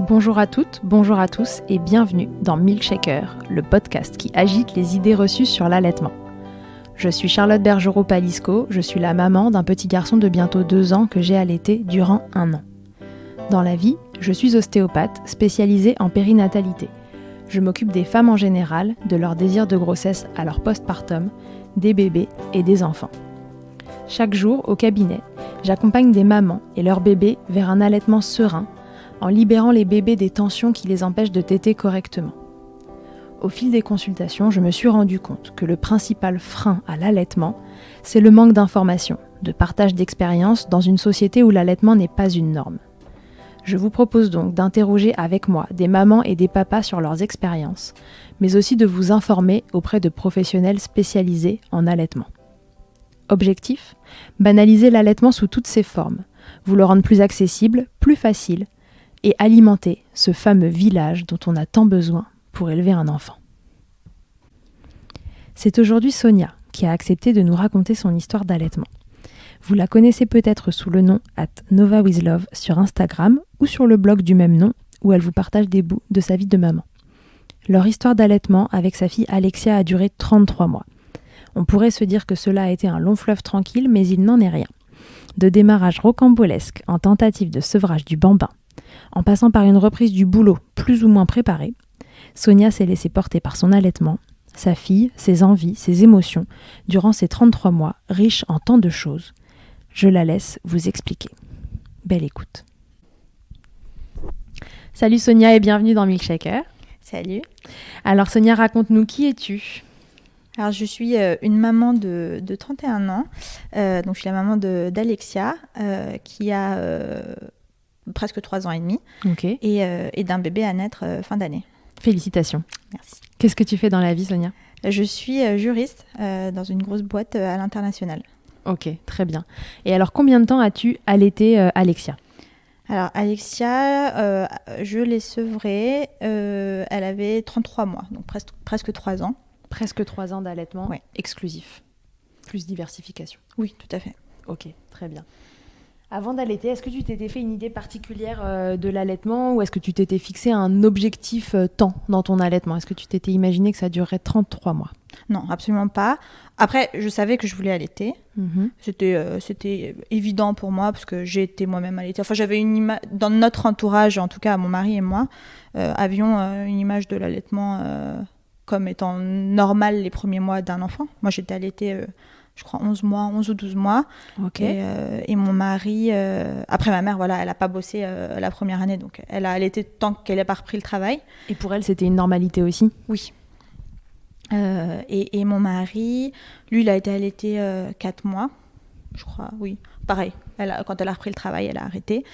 Bonjour à toutes, bonjour à tous et bienvenue dans Milkshaker, le podcast qui agite les idées reçues sur l'allaitement. Je suis Charlotte Bergerot-Palisco, je suis la maman d'un petit garçon de bientôt 2 ans que j'ai allaité durant 1 an. Dans la vie, je suis ostéopathe spécialisée en périnatalité. Je m'occupe des femmes en général, de leur désir de grossesse à leur postpartum, des bébés et des enfants. Chaque jour, au cabinet, j'accompagne des mamans et leurs bébés vers un allaitement serein, en libérant les bébés des tensions qui les empêchent de téter correctement. Au fil des consultations, je me suis rendu compte que le principal frein à l'allaitement, c'est le manque d'information, de partage d'expériences dans une société où l'allaitement n'est pas une norme. Je vous propose donc d'interroger avec moi des mamans et des papas sur leurs expériences, mais aussi de vous informer auprès de professionnels spécialisés en allaitement. Objectif : banaliser l'allaitement sous toutes ses formes, vous le rendre plus accessible, plus facile, et alimenter ce fameux village dont on a tant besoin pour élever un enfant. C'est aujourd'hui Sonia qui a accepté de nous raconter son histoire d'allaitement. Vous la connaissez peut-être sous le nom @NovaWithLove sur Instagram ou sur le blog du même nom où elle vous partage des bouts de sa vie de maman. Leur histoire d'allaitement avec sa fille Alexia a duré 33 mois. On pourrait se dire que cela a été un long fleuve tranquille, mais il n'en est rien. De démarrage rocambolesque en tentative de sevrage du bambin, en passant par une reprise du boulot plus ou moins préparée, Sonia s'est laissée porter par son allaitement, sa fille, ses envies, ses émotions, durant ces 33 mois, riches en tant de choses. Je la laisse vous expliquer. Belle écoute. Salut Sonia et bienvenue dans Milkshaker. Salut. Alors Sonia, raconte-nous, qui es-tu ? Alors je suis une maman de 31 ans, donc je suis la maman d'Alexia qui a presque 3 ans et demi, Okay. et d'un bébé à naître fin d'année. Félicitations. Merci. Qu'est-ce que tu fais dans la vie, Sonia ? Je suis juriste dans une grosse boîte à l'international. Ok, très bien. Et alors, combien de temps as-tu allaité Alexia ? Alors Alexia, je l'ai sevrée, elle avait 33 mois, donc presque 3 ans. Presque 3 ans d'allaitement, Ouais. exclusif. Plus diversification. Oui, tout à fait. Ok, très bien. Avant d'allaiter, est-ce que tu t'étais fait une idée particulière de l'allaitement ou est-ce que tu t'étais fixé un objectif temps dans ton allaitement ? Est-ce que tu t'étais imaginé que ça durerait 33 mois ? Non, absolument pas. Après, je savais que je voulais allaiter. C'était évident pour moi parce que j'ai été moi-même allaitée. Enfin, j'avais une image dans notre entourage, en tout cas mon mari et moi, avions une image de l'allaitement comme étant normal les premiers mois d'un enfant. Moi, j'étais allaitée, je crois, 11 ou 12 mois. Okay. Et mon mari, après ma mère, voilà, elle n'a pas bossé la première année, donc elle a allaité tant qu'elle n'a pas repris le travail. Et pour elle, c'était une normalité aussi ? Oui. Et mon mari, lui, il a été allaité 4 mois, je crois, oui. Pareil, quand elle a repris le travail, elle a arrêté.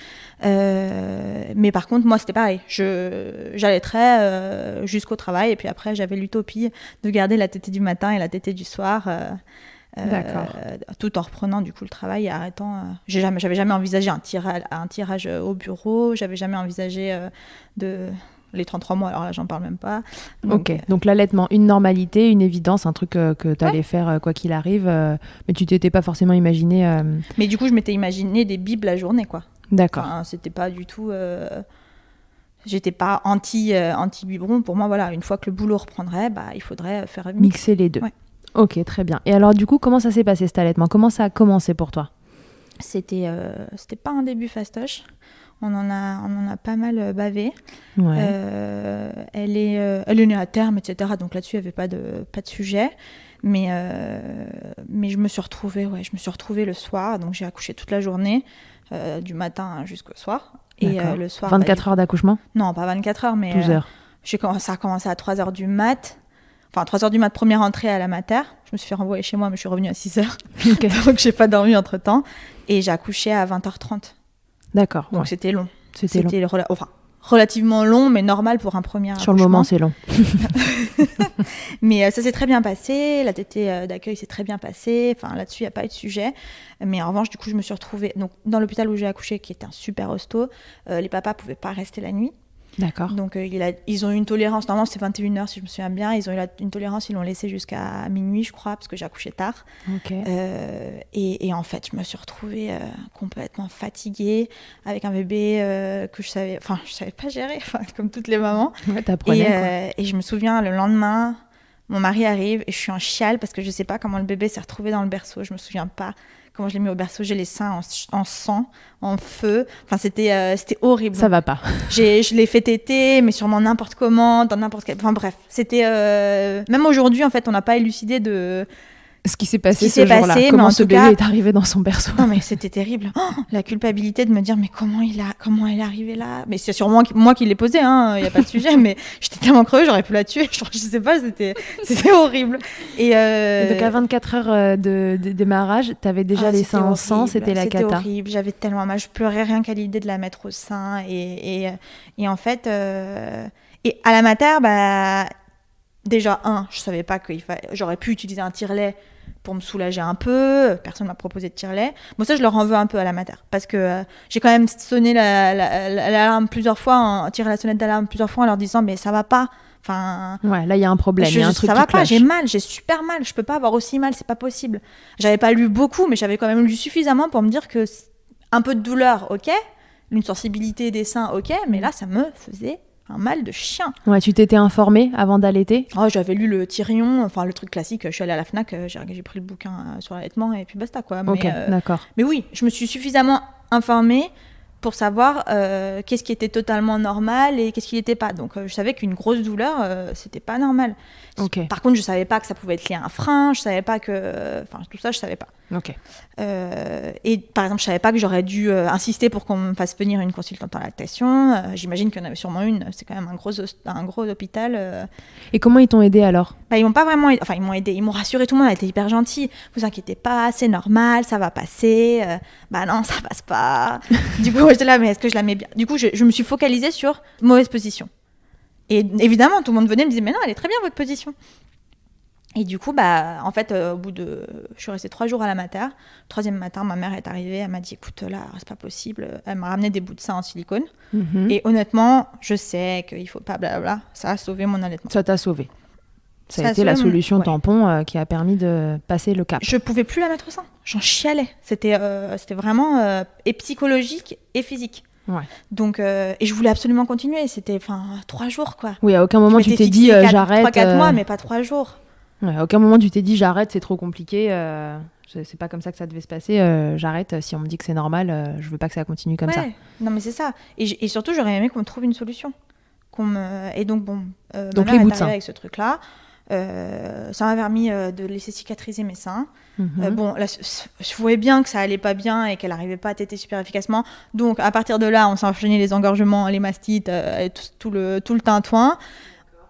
Mais par contre, moi, c'était pareil. J'allaiterais jusqu'au travail, et puis après, j'avais l'utopie de garder la tétée du matin et la tétée du soir. Tout en reprenant du coup le travail et arrêtant. J'avais jamais envisagé un tirage au bureau, j'avais jamais envisagé les 33 mois, alors là j'en parle même pas. Donc l'allaitement, une normalité, une évidence, un truc que tu allais faire quoi qu'il arrive, mais tu t'étais pas forcément imaginé... Mais du coup je m'étais imaginé des bibes la journée, quoi. D'accord. Enfin, c'était pas du tout... J'étais pas anti-biberon. Pour moi, voilà, une fois que le boulot reprendrait, il faudrait faire mixer les deux. Ouais. Ok, très bien. Et alors du coup, comment ça s'est passé cet allaitement ? Comment ça a commencé pour toi ? C'était pas un début fastoche. On en a pas mal bavé. Ouais. Elle est née à terme, etc. Donc là-dessus, il n'y avait pas de sujet. Mais je me suis retrouvée le soir. Donc j'ai accouché toute la journée, du matin jusqu'au soir. D'accord. Et le soir... 24 heures d'accouchement ? Non, pas 24 heures, mais... 12 heures. Ça a commencé à 3 heures du mat. Enfin, 3 heures du mat, première entrée à la mater. Je me suis fait renvoyer chez moi, mais je suis revenue à 6 heures. Okay. Donc, j'ai pas dormi entre-temps. Et j'ai accouché à 20h30. D'accord. Donc, c'était long. C'était long. Relativement long, mais normal pour un premier accouchement. Sur le moment, c'est long. Mais ça s'est très bien passé. La tétée d'accueil s'est très bien passée. Enfin, là-dessus, il n'y a pas eu de sujet. Mais en revanche, du coup, je me suis retrouvée donc, dans l'hôpital où j'ai accouché, qui était un super hosto. Les papas ne pouvaient pas rester la nuit. D'accord. Donc ils ont eu une tolérance, normalement c'est 21h si je me souviens bien, ils ont eu une tolérance, ils l'ont laissé jusqu'à minuit je crois, parce que j'ai accouché tard. Ok. Et en fait je me suis retrouvée complètement fatiguée, avec un bébé que je savais pas gérer, comme toutes les mamans. Ouais, t'apprenais et je me souviens, le lendemain, mon mari arrive et je suis en chiale parce que je sais pas comment le bébé s'est retrouvé dans le berceau, je me souviens pas. Comment je l'ai mis au berceau, j'ai les seins en sang, en feu. Enfin, c'était horrible. Ça va pas. Je l'ai fait téter, mais sûrement n'importe comment, dans n'importe quel... Enfin bref, c'était... Même aujourd'hui, en fait, on n'a pas élucidé de... Ce qui s'est passé ce jour-là. Comment ce bébé est arrivé dans son berceau. Non, mais c'était terrible. La culpabilité de me dire, mais comment il est arrivé là? Mais c'est sûrement moi qui l'ai posé, hein, il n'y a pas de sujet, mais j'étais tellement creuse, j'aurais pu la tuer. Je sais pas, c'était horrible. Et donc à 24 heures de démarrage, t'avais déjà les seins en sang, c'était la cata. C'était horrible, j'avais tellement mal, je pleurais rien qu'à l'idée de la mettre au sein. Et en fait, et à la mater, déjà, je savais pas j'aurais pu utiliser un tire-lait pour me soulager un peu. Personne m'a proposé de tire-lait. Bon, ça, je leur en veux un peu à la mater. Parce que j'ai quand même sonné l'alarme plusieurs fois, tiré la sonnette d'alarme plusieurs fois en leur disant, mais ça va pas. Enfin, ouais, là, il y a un problème. Il y a un truc ça qui va pas, cloche. j'ai mal, j'ai super mal. Je peux pas avoir aussi mal, c'est pas possible. J'avais pas lu beaucoup, mais j'avais quand même lu suffisamment pour me dire que un peu de douleur, ok. Une sensibilité des seins, ok. Mais là, ça me faisait un mal de chien. Ouais, tu t'étais informée avant d'allaiter? J'avais lu le Tyrion, enfin le truc classique. Je suis allée à la Fnac, j'ai pris le bouquin sur l'allaitement et puis basta quoi. Ok, d'accord. Mais oui, je me suis suffisamment informée pour savoir qu'est-ce qui était totalement normal et qu'est-ce qui n'était pas. Donc je savais qu'une grosse douleur, c'était pas normal. Okay. Par contre, je savais pas que ça pouvait être lié à un frein, je savais pas que... Enfin, tout ça, je savais pas. Ok. Et par exemple, je savais pas que j'aurais dû insister pour qu'on me fasse venir une consultante en lactation. J'imagine qu'il y en avait sûrement une. C'est quand même un gros hôpital. Et comment ils t'ont aidé alors? Ils m'ont pas vraiment aidé. Enfin, ils m'ont aidé. Ils m'ont rassuré, tout le monde a été hyper gentil. Vous inquiétez pas, c'est normal, ça va passer. Non, ça passe pas. Du coup, j'étais là, mais est-ce que je la mets bien? Du coup, je me suis focalisée sur mauvaise position. Et évidemment, tout le monde venait me disait, mais non, elle est très bien votre position. Et du coup, en fait, je suis restée 3 jours à la mater. Le 3e matin, ma mère est arrivée, elle m'a dit, écoute, là, c'est pas possible. Elle m'a ramené des bouts de sein en silicone. Mm-hmm. Et honnêtement, je sais qu'il faut pas blablabla. Ça a sauvé mon allaitement. Ça t'a sauvé. Ça a été la solution tampon qui a permis de passer le cap. Je pouvais plus la mettre au sein. J'en chialais. C'était vraiment et psychologique et physique. Ouais. Donc, et je voulais absolument continuer. C'était 3 jours, quoi. Oui, à aucun moment tu t'es dit j'arrête. 3-4 mois, mais pas 3 jours. Ouais, à aucun moment tu t'es dit j'arrête, c'est trop compliqué. C'est pas comme ça que ça devait se passer. J'arrête. Si on me dit que c'est normal, je veux pas que ça continue comme ça. Non, mais c'est ça. Et surtout, j'aurais aimé qu'on me trouve une solution. Et donc, bon, donc ma les mère bouts est de sein. avec ce truc-là. Ça m'a permis de laisser cicatriser mes seins. Mm-hmm. Bon, là, je voyais bien que ça allait pas bien et qu'elle arrivait pas à téter super efficacement. Donc, à partir de là, on s'est enchaîné les engorgements, les mastites, et tout le tintouin.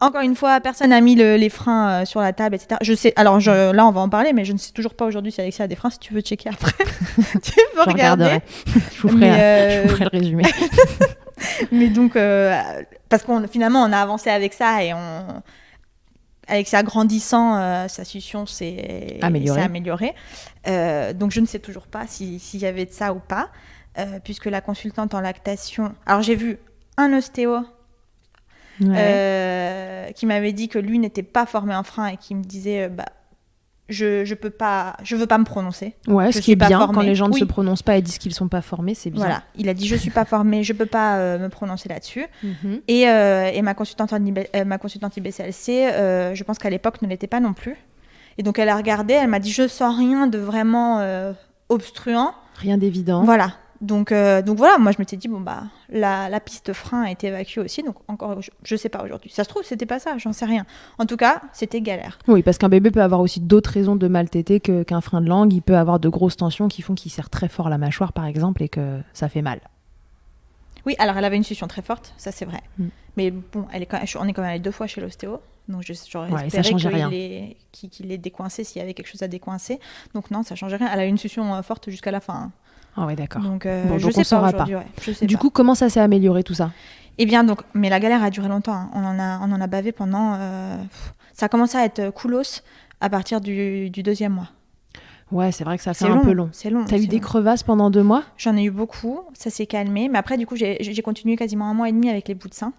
Encore une fois, personne n'a mis les freins sur la table, etc. Je sais. Alors là, on va en parler, mais je ne sais toujours pas aujourd'hui si Alexia a des freins. Si tu veux checker après, tu peux regarder. Je vous ferai le résumé. Mais donc, parce finalement, on a avancé avec ça et Alexia grandissant, sa succion s'est améliorée. Donc, je ne sais toujours pas s'il y avait de ça ou pas, puisque la consultante en lactation... Alors, j'ai vu un ostéo qui m'avait dit que lui n'était pas formé en frein et qui me disait je veux pas me prononcer. Ouais, ce qui est bien quand les gens ne se prononcent pas et disent qu'ils sont pas formés, c'est bien. Voilà, il a dit je suis pas formé, je peux pas me prononcer là-dessus. Mm-hmm. Et ma consultante IBCLC, je pense qu'à l'époque ne l'était pas non plus. Et donc elle a regardé, elle m'a dit je sens rien de vraiment obstruant. Rien d'évident. Voilà. Donc voilà, moi je m'étais dit la piste frein a été évacuée aussi, donc encore je sais pas aujourd'hui. Ça se trouve c'était pas ça, j'en sais rien. En tout cas, c'était galère. Oui, parce qu'un bébé peut avoir aussi d'autres raisons de mal téter qu'un frein de langue. Il peut avoir de grosses tensions qui font qu'il serre très fort la mâchoire par exemple et que ça fait mal. Oui, alors elle avait une succion très forte, ça c'est vrai. Mm. Mais bon, on est quand même allé 2 fois chez l'ostéo. Donc j'aurais espéré qu'il ait décoincé s'il y avait quelque chose à décoincer. Donc non, ça changeait rien. Elle a eu une succion forte jusqu'à la fin. Ah ouais, d'accord. Donc, donc je on sais saura pas. Ouais, je sais du pas. coup, comment ça s'est amélioré tout ça? Eh bien, mais la galère a duré longtemps. Hein. On en a bavé pendant... ça a commencé à être coolos à partir du 2e mois. Ouais, c'est vrai que ça fait un peu long. C'est long. T'as eu des crevasses pendant 2 mois? J'en ai eu beaucoup. Ça s'est calmé. Mais après, du coup, j'ai continué quasiment 1 mois et demi avec les bouts de sein.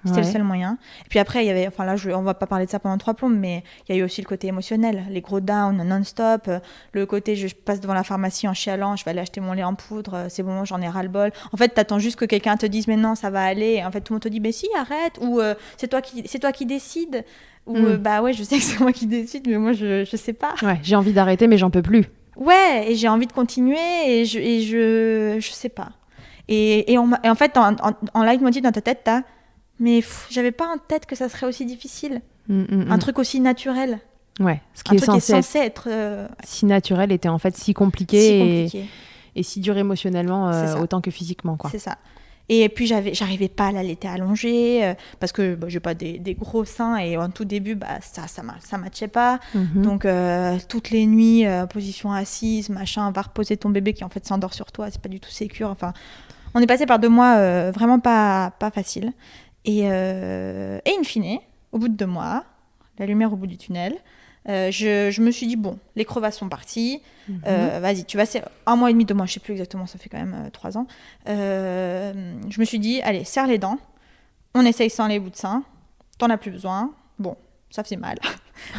C'était le seul moyen. Et puis après, il y avait, enfin là, on va pas parler de ça pendant 3 plombes, mais il y a eu aussi le côté émotionnel, les gros downs non-stop, le côté je passe devant la pharmacie en chialant, je vais aller acheter mon lait en poudre, c'est bon, j'en ai ras-le-bol. En fait, t'attends juste que quelqu'un te dise mais non, ça va aller. Et en fait, tout le monde te dit mais si, arrête, ou c'est toi qui décides, ou bah ouais, je sais que c'est moi qui décide, mais moi je sais pas. Ouais, j'ai envie d'arrêter, mais j'en peux plus. Ouais, et j'ai envie de continuer, et je sais pas. Et en fait, en leitmotiv dans ta tête, t'as mais j'avais pas en tête que ça serait aussi difficile. Un truc aussi naturel. Ouais, ce qui est censé être si naturel était en fait si compliqué. Et si dur émotionnellement autant que physiquement, quoi. C'est ça. Et puis j'arrivais pas à l'allaiter allongée parce que j'ai pas des gros seins et en tout début ça matchait pas. Donc toutes les nuits position assise, machin, va reposer ton bébé qui en fait s'endort sur toi, c'est pas du tout sécure. Enfin, on est passé par 2 mois vraiment pas faciles. Et in fine, au bout de 2 mois, la lumière au bout du tunnel, je me suis dit, bon, les crevasses sont parties, vas-y, tu vas 1 mois et demi, 2 mois, je sais plus exactement, ça fait quand même 3 ans. Je me suis dit, allez, serre les dents, on essaye sans les bouts de sein, t'en as plus besoin, bon, ça faisait mal,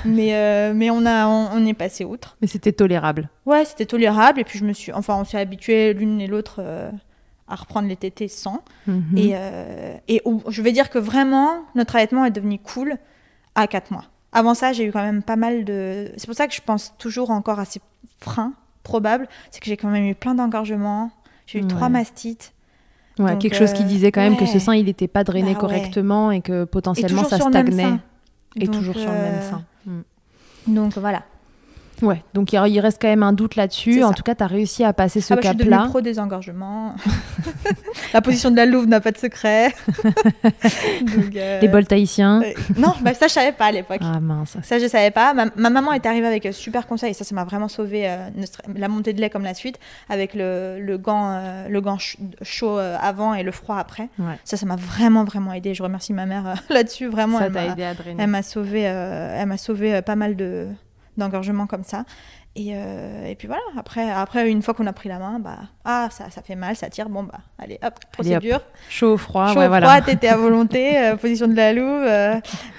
mais on est passé outre. Mais c'était tolérable. Ouais, c'était tolérable, et puis on s'est habitués l'une et l'autre à reprendre les tétés sans. Et je vais dire que vraiment, notre allaitement est devenu cool à 4 mois. Avant ça, j'ai eu quand même pas mal de... C'est pour ça que je pense toujours encore à ces freins probables. C'est que j'ai quand même eu plein d'engorgements. J'ai eu 3 mastites. Ouais, donc, quelque chose qui disait quand même que ce sein, il n'était pas drainé correctement et que potentiellement ça stagnait. Et toujours sur le même sein. Donc voilà. Ouais, donc il reste quand même un doute là-dessus. En tout cas, tu as réussi à passer ce cap-là. Je suis devenue pro des engorgements. La position de la louve n'a pas de secret. Donc, les bols tahitiens. Non, ça je savais pas à l'époque. Ah mince. Ça je savais pas. Ma maman est arrivée avec un super conseil et ça m'a vraiment sauvé la montée de lait comme la suite avec le gant chaud avant et le froid après. Ouais. Ça m'a vraiment vraiment aidé. Je remercie ma mère là-dessus vraiment. Ça t'a aidé à drainer. Elle m'a sauvé pas mal d'engorgement comme ça et puis voilà, après une fois qu'on a pris la main, ça fait mal, ça tire, allez hop, procédure. Allez, hop. Chaud froid, froid, t'étais à volonté, position de la louve,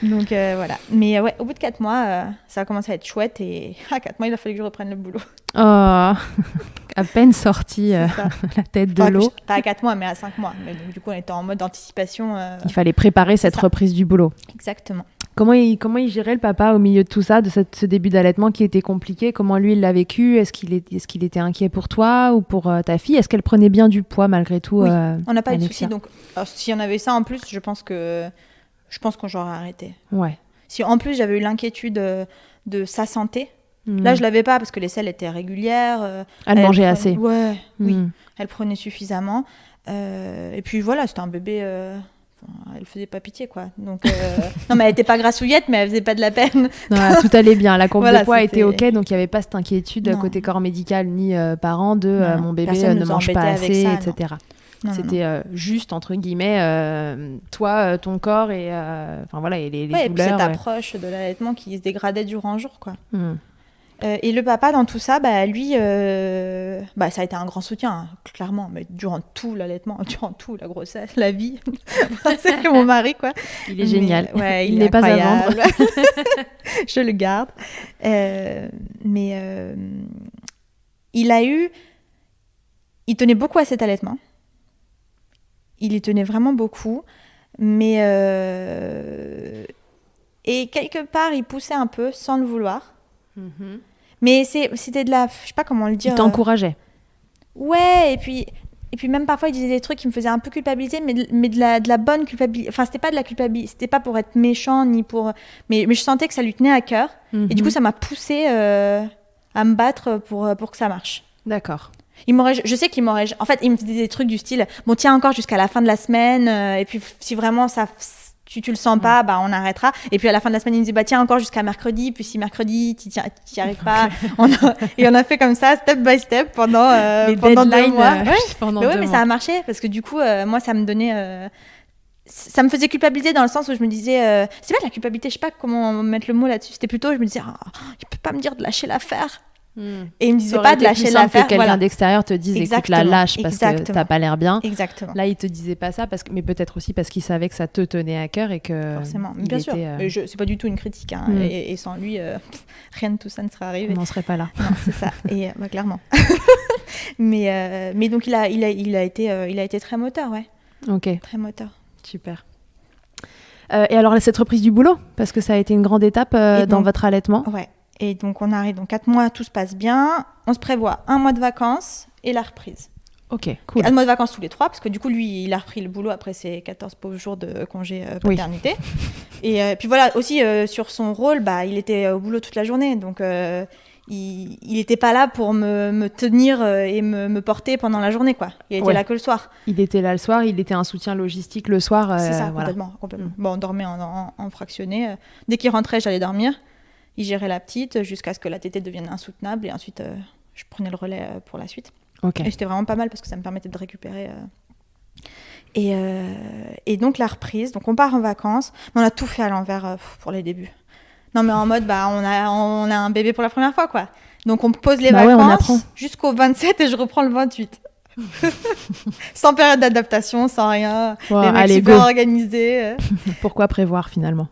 donc voilà. Mais ouais, au bout de 4 mois ça a commencé à être chouette et à 4 mois il a fallu que je reprenne le boulot. Oh, à peine sortie la tête de l'eau. Pas à 4 mois mais à 5 mois, mais donc, du coup on était en mode anticipation. Il fallait préparer cette reprise du boulot. Exactement. Comment il gérait le papa au milieu de tout ça, de ce début d'allaitement qui était compliqué? Comment lui, il l'a vécu? Est-ce qu'il était inquiet pour toi ou pour ta fille? Est-ce qu'elle prenait bien du poids malgré tout? Oui, on n'a pas eu de soucis. Donc, si on avait ça en plus, je pense qu'on j'aurais arrêté. Ouais. Si en plus j'avais eu l'inquiétude de sa santé, là je l'avais pas parce que les selles étaient régulières. Elle mangeait assez. Ouais, oui. Elle prenait suffisamment. Et puis voilà, c'était un bébé... elle faisait pas pitié quoi, donc non mais elle était pas grassouillette mais elle faisait pas de la peine. Non, tout allait bien, la courbe de poids était ok, donc il y avait pas cette inquiétude côté corps médical ni parents de mon bébé ne mange pas assez, ça, etc. C'était juste entre guillemets toi, ton corps et et les douleurs. Et puis cette approche de l'allaitement qui se dégradait du jour en jour quoi. Et le papa dans tout ça, lui, ça a été un grand soutien, hein, clairement, mais durant tout l'allaitement, durant tout la grossesse, la vie, c'est mon mari quoi. Il est génial. Ouais, il n'est pas à vendre. Je le garde. Il tenait beaucoup à cet allaitement. Il y tenait vraiment beaucoup, mais et quelque part il poussait un peu sans le vouloir. Mais c'était de la... Je sais pas comment le dire. Il t'encourageait. Ouais, et puis même parfois, il disait des trucs qui me faisaient un peu culpabiliser, mais de la bonne culpabilité. Enfin, c'était pas de la culpabilité, c'était pas pour être méchant, ni pour... Mais je sentais que ça lui tenait à cœur. Et du coup, ça m'a poussée à me battre pour que ça marche. D'accord. Je sais qu'il m'aurait... En fait, il me disait des trucs du style, bon, tiens encore jusqu'à la fin de la semaine, et puis si vraiment ça... tu le sens pas, on arrêtera. Et puis à la fin de la semaine, il me dit, tiens, encore jusqu'à mercredi. Puis si mercredi, tu n'y arrives pas. Et on a fait comme ça, step by step, pendant 2 mois. Mais ça a marché, parce que du coup, moi, ça me donnait... ça me faisait culpabiliser dans le sens où je me disais... c'est pas de la culpabilité, je sais pas comment mettre le mot là-dessus. C'était plutôt, je me disais, il peut pas me dire de lâcher l'affaire. Et il me disait pas de lâcher l'affaire. Que quelqu'un d'extérieur te dise écoute la lâche parce que t'as pas l'air bien. Exactement. Là il te disait pas ça mais peut-être aussi parce qu'il savait que ça te tenait à cœur et que forcément. Bien sûr. C'est pas du tout une critique et sans lui rien de tout ça ne serait arrivé. On n'en serait pas là. Non, c'est ça. Et clairement. mais donc il a été très moteur, ouais. Ok. Très moteur. Super. Et alors cette reprise du boulot parce que ça a été une grande étape dans votre allaitement. Ouais. Et donc, on arrive dans 4 mois, tout se passe bien. On se prévoit 1 mois de vacances et la reprise. Ok, cool. 1 mois de vacances tous les 3, parce que du coup, lui, il a repris le boulot après ses 14 pauvres jours de congé paternité. Oui. Et puis voilà, aussi, sur son rôle, il était au boulot toute la journée. Donc, il n'était pas là pour me tenir et me porter pendant la journée, quoi. Il était là que le soir. Il était là le soir, il était un soutien logistique le soir. C'est ça, complètement. Bon, on dormait en fractionné. Dès qu'il rentrait, j'allais dormir. Il gérait la petite jusqu'à ce que la tétée devienne insoutenable et ensuite je prenais le relais pour la suite. Okay. Et c'était vraiment pas mal parce que ça me permettait de récupérer. Et donc la reprise, donc on part en vacances, mais on a tout fait à l'envers pour les débuts. Non mais en mode on a un bébé pour la première fois quoi. Donc on pose les vacances jusqu'au 27 et je reprends le 28. Sans période d'adaptation, sans rien. Les mecs super organisés. Pourquoi prévoir finalement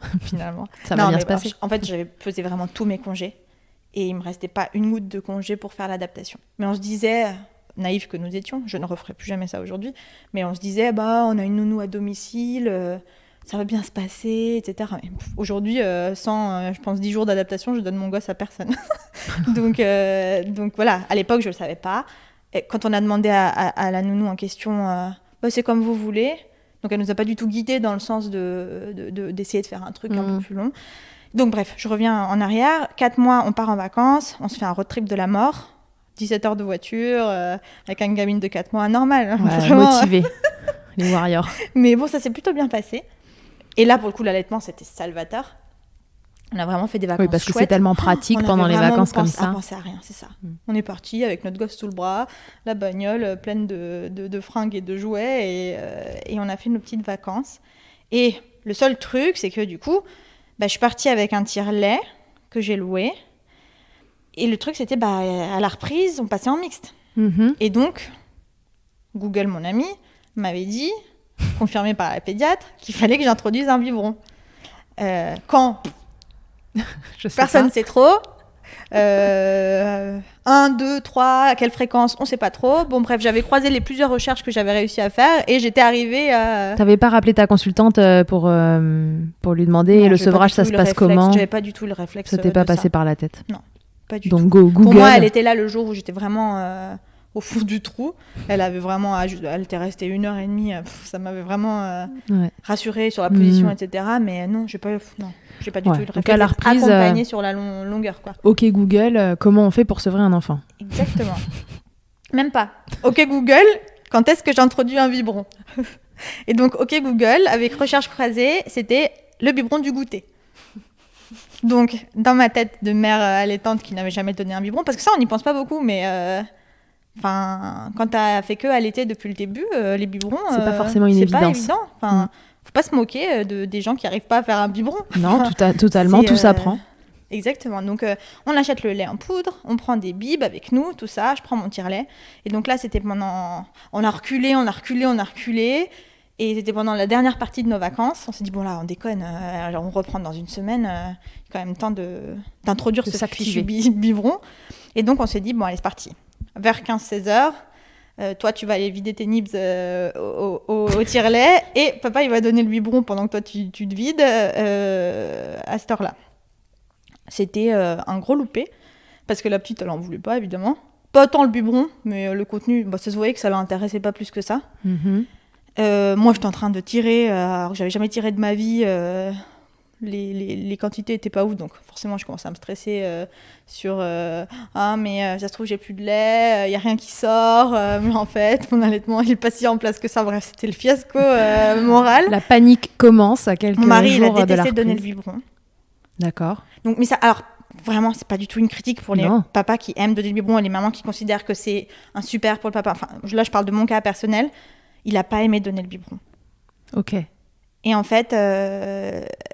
ça va bien se passer. En fait, j'avais pesé vraiment tous mes congés et il me restait pas une goutte de congé pour faire l'adaptation. Mais on se disait, naïfs que nous étions, je ne referai plus jamais ça aujourd'hui, mais on se disait, on a une nounou à domicile, ça va bien se passer, etc. Mais aujourd'hui, sans, je pense, 10 jours d'adaptation, je donne mon gosse à personne. donc voilà, à l'époque, je le savais pas. Et quand on a demandé à la nounou en question, c'est comme vous voulez. Donc elle nous a pas du tout guidés dans le sens d'essayer de faire un truc un peu plus long. Donc bref, je reviens en arrière. 4 mois, on part en vacances, on se fait un road trip de la mort. 17 heures de voiture, avec une gamine de 4 mois, normal. Motivé, les warriors. Mais bon, ça s'est plutôt bien passé. Et là, pour le coup, l'allaitement, c'était salvateur. On a vraiment fait des vacances chouettes. Oui, parce que c'est tellement pratique pendant les vacances comme ça. On pensait à rien, c'est ça. On est parti avec notre gosse sous le bras, la bagnole pleine de fringues et de jouets, et on a fait nos petites vacances. Et le seul truc, c'est que du coup, je suis partie avec un tire-lait que j'ai loué. Et le truc, c'était à la reprise, on passait en mixte. Mm-hmm. Et donc, Google, mon ami, m'avait dit, confirmé par la pédiatre, qu'il fallait que j'introduise un biberon. Quand personne ne sait trop. 1, 2, 3, à quelle fréquence, on ne sait pas trop. Bon, bref, j'avais croisé les plusieurs recherches que j'avais réussi à faire et j'étais arrivée à... T'avais pas rappelé ta consultante pour lui demander le sevrage, ça se passe comment? J'avais pas du tout le réflexe. Ça t'est pas passé par la tête? Non, pas du tout. Donc Google. Pour moi, elle était là le jour où j'étais vraiment au fond du trou. Elle avait vraiment... Elle était restée 1h30. Ça m'avait vraiment rassurée sur la position, etc. Mais non, j'ai pas du tout le réflexe d'être accompagnée sur la longueur, quoi. Ok Google, comment on fait pour sevrer un enfant? Exactement. Même pas. Ok Google, quand est-ce que j'introduis un biberon? Et donc ok Google, avec recherche croisée, c'était le biberon du goûter. Donc dans ma tête de mère allaitante qui n'avait jamais donné un biberon, parce que ça on n'y pense pas beaucoup, mais quand t'as fait que allaiter depuis le début, les biberons, c'est pas forcément une évidence. C'est pas évident. Faut pas se moquer des gens qui arrivent pas à faire un biberon. Non, totalement, tout s'apprend. Exactement. Donc, on achète le lait en poudre, on prend des bibes avec nous, tout ça. Je prends mon tire-lait. Et donc là, c'était pendant... On a reculé. Et c'était pendant la dernière partie de nos vacances. On s'est dit, bon là, on déconne. On reprend dans une semaine. Il y a quand même temps d'introduire ce fichu biberon. Et donc, on s'est dit, bon, allez, c'est parti. Vers 15-16 heures. Toi, tu vas aller vider tes nibs au tire-lait et papa, il va donner le biberon pendant que toi, tu te vides à cette heure-là. C'était un gros loupé parce que la petite, elle n'en voulait pas, évidemment. Pas tant le biberon, mais le contenu, ça se voyait que ça ne l'intéressait pas plus que ça. Mm-hmm. Moi, j'étais en train de tirer, alors que je n'avais jamais tiré de ma vie. Les quantités étaient pas ouf, donc forcément je commençais à me stresser sur mais ça se trouve j'ai plus de lait, y a rien qui sort, mais en fait mon allaitement il est pas si en place que ça. Bref, c'était le fiasco moral. La panique commence à quelques jours de la reprise. Mon mari il a détesté donner le biberon. D'accord. Donc mais ça, alors vraiment c'est pas du tout une critique pour les papas qui aiment donner le biberon et les mamans qui considèrent que c'est un super pour le papa. Enfin là je parle de mon cas personnel, il a pas aimé donner le biberon. Ok. Et en fait,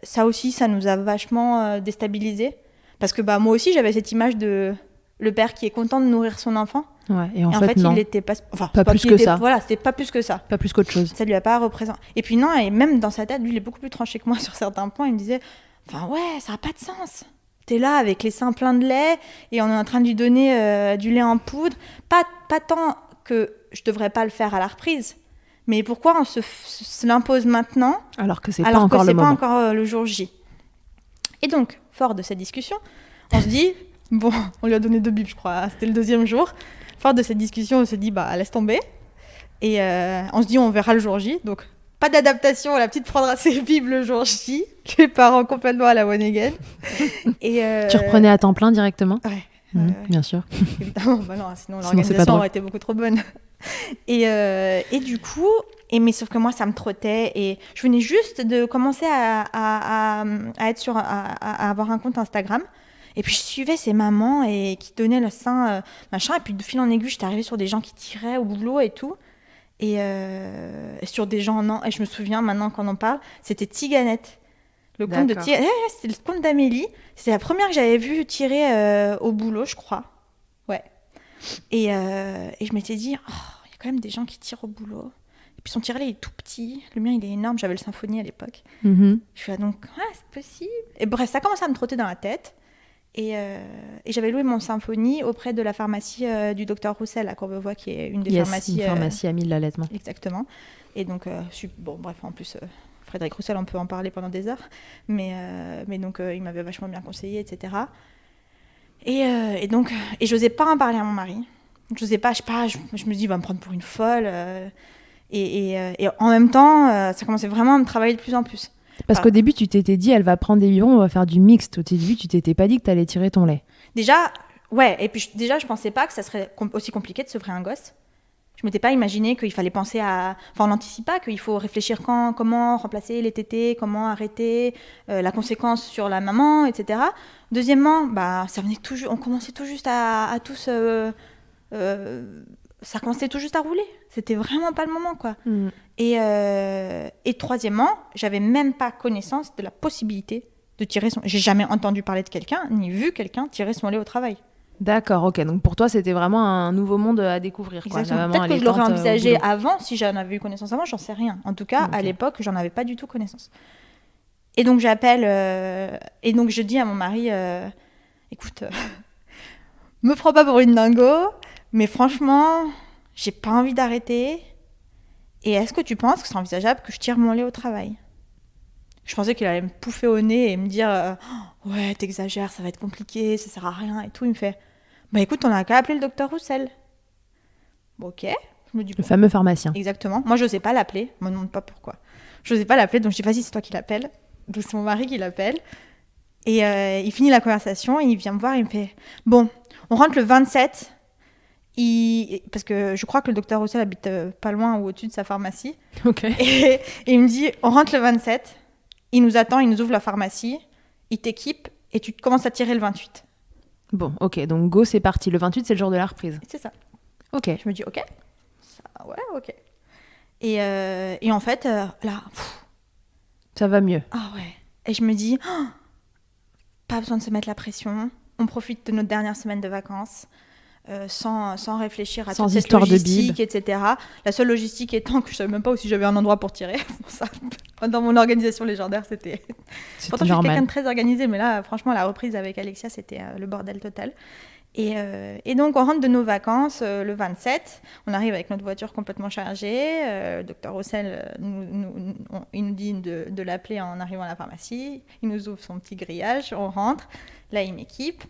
ça aussi, ça nous a vachement déstabilisés. Parce que moi aussi, j'avais cette image de le père qui est content de nourrir son enfant. Ouais, et en fait, non. il était pas... Enfin, pas plus que ça. Voilà, c'était pas plus que ça. Pas plus qu'autre chose. Ça lui a pas représenté. Et puis non, et même dans sa tête, lui, il est beaucoup plus tranché que moi sur certains points. Il me disait, enfin ouais, ça a pas de sens. T'es là avec les seins pleins de lait et on est en train de lui donner du lait en poudre. Pas tant que je devrais pas le faire à la reprise, mais pourquoi on se l'impose maintenant alors que c'est pas encore le moment. Alors que c'est pas encore le jour J. Et donc, fort de cette discussion, on se dit, bon, on lui a donné 2 bibes, je crois, c'était le 2e jour. Fort de cette discussion, on se dit, bah laisse tomber. Et on se dit, on verra le jour J. Donc, pas d'adaptation, la petite prendra ses bibes le jour J. Les parents complètement à la one again. Et tu reprenais à temps plein directement? Ouais. Bien sûr. Évidemment, bah non, sinon l'organisation aurait été beaucoup trop bonne. Et du coup, mais sauf que moi, ça me trottait. Et je venais juste de commencer à être à avoir un compte Instagram. Et puis je suivais ces mamans et qui donnaient le sein, machin. Et puis de fil en aiguille, j'étais arrivée sur des gens qui tiraient au boulot et tout. Et sur des gens, non. Et je me souviens maintenant qu'on en parle, c'était Tiganette. Le compte de Tiganette. C'était le compte d'Amélie. C'était la première que j'avais vue tirer au boulot, je crois. Ouais. Et je m'étais dit, oh, il y a quand même des gens qui tirent au boulot. Et puis son tirelet, il est tout petit. Le mien, il est énorme. J'avais le Symphonie à l'époque. Je suis là, donc, c'est possible. Et bref, ça commence à me trotter dans la tête. Et j'avais loué mon Symphonie auprès de la pharmacie du docteur Roussel à Courbevoie, qui est une des pharmacies... une pharmacie amie de l'allaitement. Exactement. Et donc, bon, bref, en plus, Frédéric Roussel, on peut en parler pendant des heures. Mais donc, il m'avait vachement bien conseillé, etc. Et donc, je n'osais pas en parler à mon mari. Je n'osais pas, je me dis, il va me prendre pour une folle. Et en même temps, ça commençait vraiment à me travailler de plus en plus. Parce qu'au début, tu t'étais dit, elle va prendre des biberons, on va faire du mixte. Au début, tu t'étais pas dit que tu allais tirer ton lait. Déjà, ouais. Et puis je pensais pas que ça serait aussi compliqué de s'offrir un gosse. Je m'étais pas imaginé qu'il fallait penser à... Enfin, on n'anticipe pas qu'il faut réfléchir comment remplacer les tétés, comment arrêter, la conséquence sur la maman, etc. Deuxièmement, ça venait on commençait tout juste à tous... ça commençait tout juste à rouler. C'était vraiment pas le moment, quoi. Et troisièmement, j'avais même pas connaissance de la possibilité de tirer son... J'ai jamais entendu parler de quelqu'un, ni vu quelqu'un tirer son lait au travail. D'accord, ok. Donc pour toi, c'était vraiment un nouveau monde à découvrir. Exactement. Peut-être que je l'aurais envisagé avant, si j'en avais eu connaissance avant, j'en sais rien. En tout cas, à l'époque, j'en avais pas du tout connaissance. Et donc j'appelle, et donc je dis à mon mari, écoute, me prends pas pour une dingo, mais franchement, j'ai pas envie d'arrêter. Et est-ce que tu penses que c'est envisageable que je tire mon lait au travail ? Je pensais qu'il allait me pouffer au nez et me dire ouais, t'exagères, ça va être compliqué, ça sert à rien et tout. Il me fait écoute, on a qu'à appeler le docteur Roussel. Bon, ok. Je me dis, le fameux pharmacien. Exactement. Moi, je n'osais pas l'appeler. Je me demande pas pourquoi. Je n'osais pas l'appeler, donc je dis vas-y, c'est toi qui l'appelle. Donc c'est mon mari qui l'appelle. Et il finit la conversation, et il vient me voir et il me fait bon, on rentre le 27. Parce que je crois que le docteur Roussel habite pas loin ou au-dessus de sa pharmacie. Ok. Et il me dit on rentre le 27. Il nous attend, il nous ouvre la pharmacie, il t'équipe et tu commences à tirer le 28. Bon, ok, donc go, c'est parti. Le 28, c'est le jour de la reprise. C'est ça. Ok. Je me dis ok. Ouais, ok. Et en fait, là... ça va mieux. Ah ouais. Et je me dis, pas besoin de se mettre la pression. On profite de notre dernière semaine de vacances. Sans réfléchir à toute cette logistique, etc. La seule logistique étant que je ne savais même pas si j'avais un endroit pour tirer. Pour ça, dans mon organisation légendaire, c'était... Pourtant, je suis quelqu'un de très organisé, mais là, franchement, la reprise avec Alexia, c'était le bordel total. Et donc, on rentre de nos vacances le 27. On arrive avec notre voiture complètement chargée. Le docteur Roussel, il nous dit de l'appeler en arrivant à la pharmacie. Il nous ouvre son petit grillage. On rentre. Là, il m'équipe.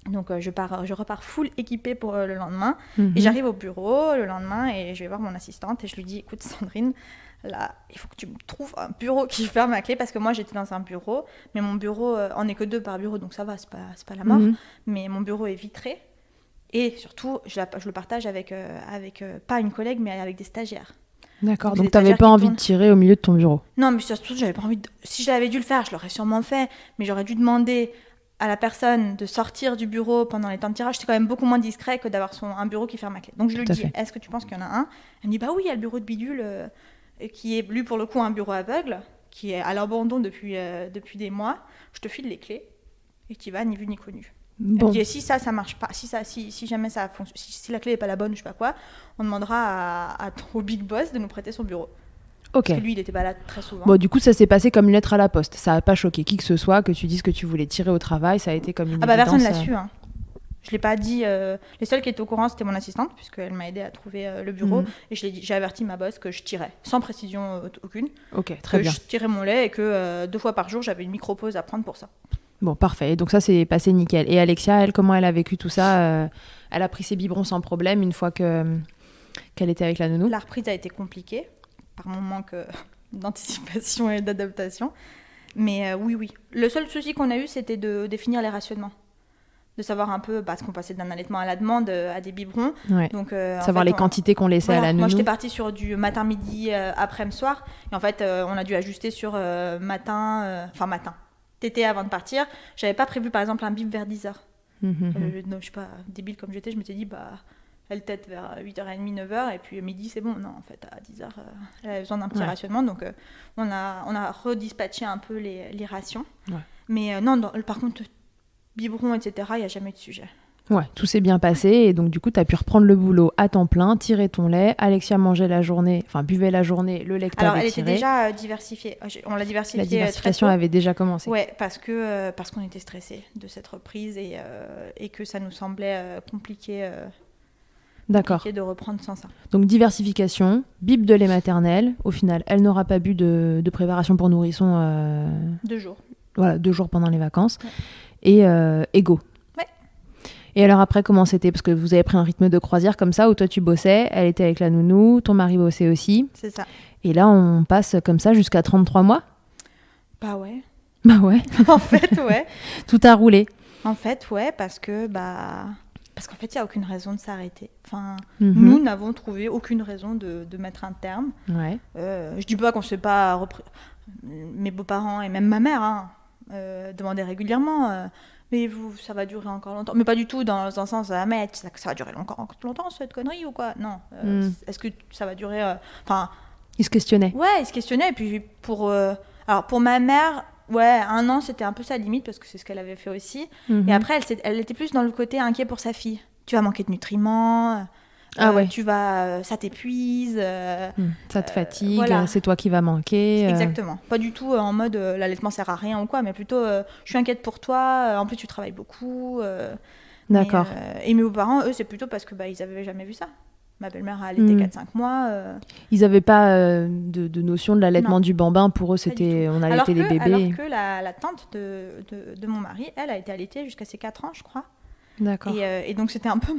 Donc je repars full équipée pour le lendemain. Et j'arrive au bureau le lendemain et je vais voir mon assistante et je lui dis écoute Sandrine, là il faut que tu me trouves un bureau qui ferme à clé parce que moi j'étais dans un bureau, mais mon bureau on n'est que 2 par bureau donc ça va, c'est pas la mort, mais mon bureau est vitré et surtout je le partage avec pas une collègue mais avec des stagiaires. D'accord, donc t'avais pas envie de tirer au milieu de ton bureau. Non, mais surtout j'avais pas envie si j'avais dû le faire je l'aurais sûrement fait, mais j'aurais dû demander à la personne de sortir du bureau pendant les temps de tirage. C'est quand même beaucoup moins discret que d'avoir un bureau qui ferme à clé. Donc je lui dis, est-ce que tu penses qu'il y en a un ? Elle me dit, bah oui, il y a le bureau de Bidule, qui est lui pour le coup un bureau aveugle, qui est à l'abandon depuis des mois. Je te file les clés et tu y vas ni vu ni connu. Bon. Elle me dit si ça marche pas, si jamais ça fonctionne, si la clé n'est pas la bonne, je sais pas quoi, on demandera au big boss de nous prêter son bureau. Ok. Parce que lui, il était pas là très souvent. Bon, du coup, ça s'est passé comme une lettre à la poste. Ça a pas choqué qui que ce soit, que tu dises que tu voulais tirer au travail, ça a été comme une évidence. Personne l'a su. Hein. Je l'ai pas dit. Les seuls qui étaient au courant, c'était mon assistante, puisqu'elle m'a aidé à trouver le bureau. Et j'ai averti ma boss que je tirais, sans précision aucune. Ok, très bien. Je tirais mon lait et que 2 fois par jour, j'avais une micro-pause à prendre pour ça. Bon, parfait. Donc ça, c'est passé nickel. Et Alexia, elle, comment elle a vécu tout ça Elle a pris ses biberons sans problème une fois qu'elle était avec la nounou? La reprise a été compliquée, par mon manque d'anticipation et d'adaptation. Mais oui. Le seul souci qu'on a eu, c'était de définir les rationnements. De savoir un peu, parce qu'on passait d'un allaitement à la demande à des biberons. Ouais. Donc, savoir les quantités qu'on laissait à la nounou. Moi, j'étais partie sur du matin, midi, après-midi, soir. Et en fait, on a dû ajuster sur matin. Tété avant de partir. J'avais pas prévu, par exemple, un bip vers 10h. Je suis pas débile comme j'étais. Je m'étais dit, elle tète vers 8h30, 9h. Et puis midi, c'est bon. Non, en fait, à 10h, elle avait besoin d'un petit rationnement. Donc, on a redispatché un peu les rations. Ouais. Mais non, par contre, biberon, etc., il n'y a jamais eu de sujet. Ouais, tout s'est bien passé. Et donc, du coup, tu as pu reprendre le boulot à temps plein, tirer ton lait. Alexia mangeait la journée, buvait la journée, le lait que tu avais tiré. Alors, elle était déjà diversifiée. On l'a diversifiée. La diversification avait déjà commencé. Ouais, parce qu'on était stressés de cette reprise et que ça nous semblait compliqué. D'accord. De reprendre sans ça. Donc, diversification, bip de lait maternel. Au final, elle n'aura pas bu de préparation pour nourrisson. 2 jours. Voilà, 2 jours pendant les vacances. Ouais. Et go. Ouais. Et alors après, comment c'était? Parce que vous avez pris un rythme de croisière comme ça, où toi tu bossais, elle était avec la nounou, ton mari bossait aussi. C'est ça. Et là, on passe comme ça jusqu'à 33 mois? Bah ouais. En fait, ouais. Tout a roulé. En fait, ouais, parce qu'en fait, il n'y a aucune raison de s'arrêter. Enfin, nous n'avons trouvé aucune raison de mettre un terme. Ouais. Je dis pas qu'on ne s'est pas repris. Mes beaux-parents et même ma mère demandaient régulièrement mais ça va durer encore longtemps. Mais pas du tout dans un sens mais ça va durer encore longtemps cette connerie ou quoi? Non. Est-ce que ça va durer Ils se questionnaient. Ouais, ils se questionnaient. Et puis pour ma mère, ouais, 1 an c'était un peu sa limite parce que c'est ce qu'elle avait fait aussi. Et après elle était plus dans le côté inquiet pour sa fille. Tu vas manquer de nutriments. Ça t'épuise. Ça te fatigue, voilà. C'est toi qui vas manquer. Exactement. Pas du tout en mode l'allaitement sert à rien ou quoi, mais plutôt je suis inquiète pour toi, en plus tu travailles beaucoup. D'accord. Et mes beaux-parents, eux, c'est plutôt parce que ils n'avaient jamais vu ça. Ma belle-mère a allaité 4-5 mois. Ils n'avaient pas de notion de l'allaitement du bambin. Pour eux, c'était on allaitait les bébés. Alors que la tante de mon mari, elle a été allaitée jusqu'à ses 4 ans, je crois. D'accord. Et donc c'était un peu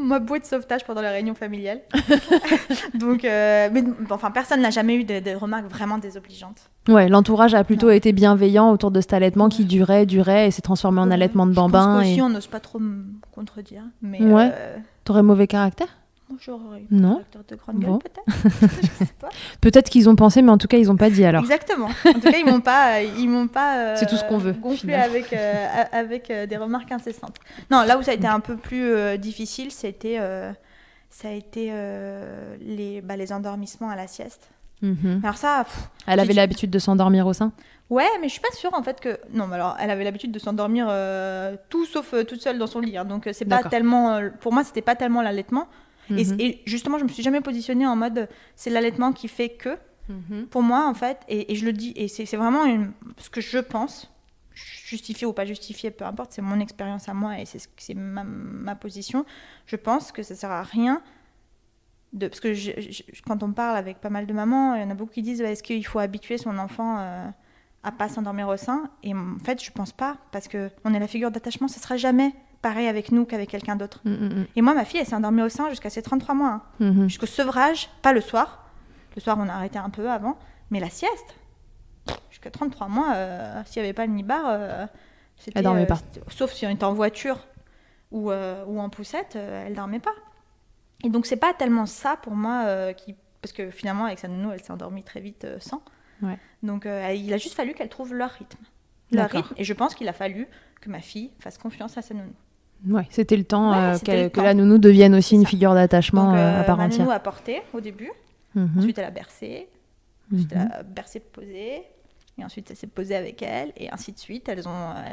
ma bouée de sauvetage pendant les réunions familiales. Donc, personne n'a jamais eu de remarques vraiment désobligeantes. Ouais, l'entourage a plutôt été bienveillant autour de cet allaitement qui durait et s'est transformé en allaitement de bambin. Je pense qu'aussi on n'ose pas trop me contredire. Mais t'aurais mauvais caractère? J'aurais un caractère de grande gueule, peut-être. Je sais pas. Peut-être qu'ils ont pensé, mais en tout cas, ils n'ont pas dit alors. Exactement. En tout cas, ils m'ont pas c'est tout ce qu'on veut, gonflé avec des remarques incessantes. Non, là où ça a été un peu plus difficile, ça a été les endormissements à la sieste. Alors ça... Elle avait l'habitude de s'endormir au sein? Ouais, mais je suis pas sûre en fait que... Non, mais alors elle avait l'habitude de s'endormir tout sauf toute seule dans son lit. Hein, donc c'est pas tellement... Pour moi, c'était pas tellement l'allaitement. Et justement, je me suis jamais positionnée en mode c'est l'allaitement qui fait que. Pour moi, en fait, et je le dis, et c'est vraiment ce que je pense, justifié ou pas justifié, peu importe, c'est mon expérience à moi et c'est ma position. Je pense que ça sert à rien parce que quand on parle avec pas mal de mamans, il y en a beaucoup qui disent est-ce qu'il faut habituer son enfant à pas s'endormir au sein? Et en fait, je pense pas, parce que on est la figure d'attachement, ça sera jamais pareil avec nous qu'avec quelqu'un d'autre. Et moi, ma fille, elle s'est endormie au sein jusqu'à ses 33 mois. Jusqu'au sevrage, pas le soir. Le soir, on a arrêté un peu avant. Mais la sieste, jusqu'à 33 mois, s'il n'y avait pas le nibar, c'était... Elle dormait pas. Sauf si on était en voiture ou en poussette, elle dormait pas. Et donc, c'est pas tellement ça pour moi, parce que finalement, avec sa nounou, elle s'est endormie très vite sans. Ouais. Donc, il a juste fallu qu'elle trouve leur rythme. Et je pense qu'il a fallu que ma fille fasse confiance à sa nounou. Ouais, c'était le temps que la nounou devienne aussi une figure d'attachement à part entière. Ma nounou a porté au début, ensuite elle a bercé, ensuite elle a bercé posé, et Et ensuite, elle s'est posée avec elle. Et ainsi de suite.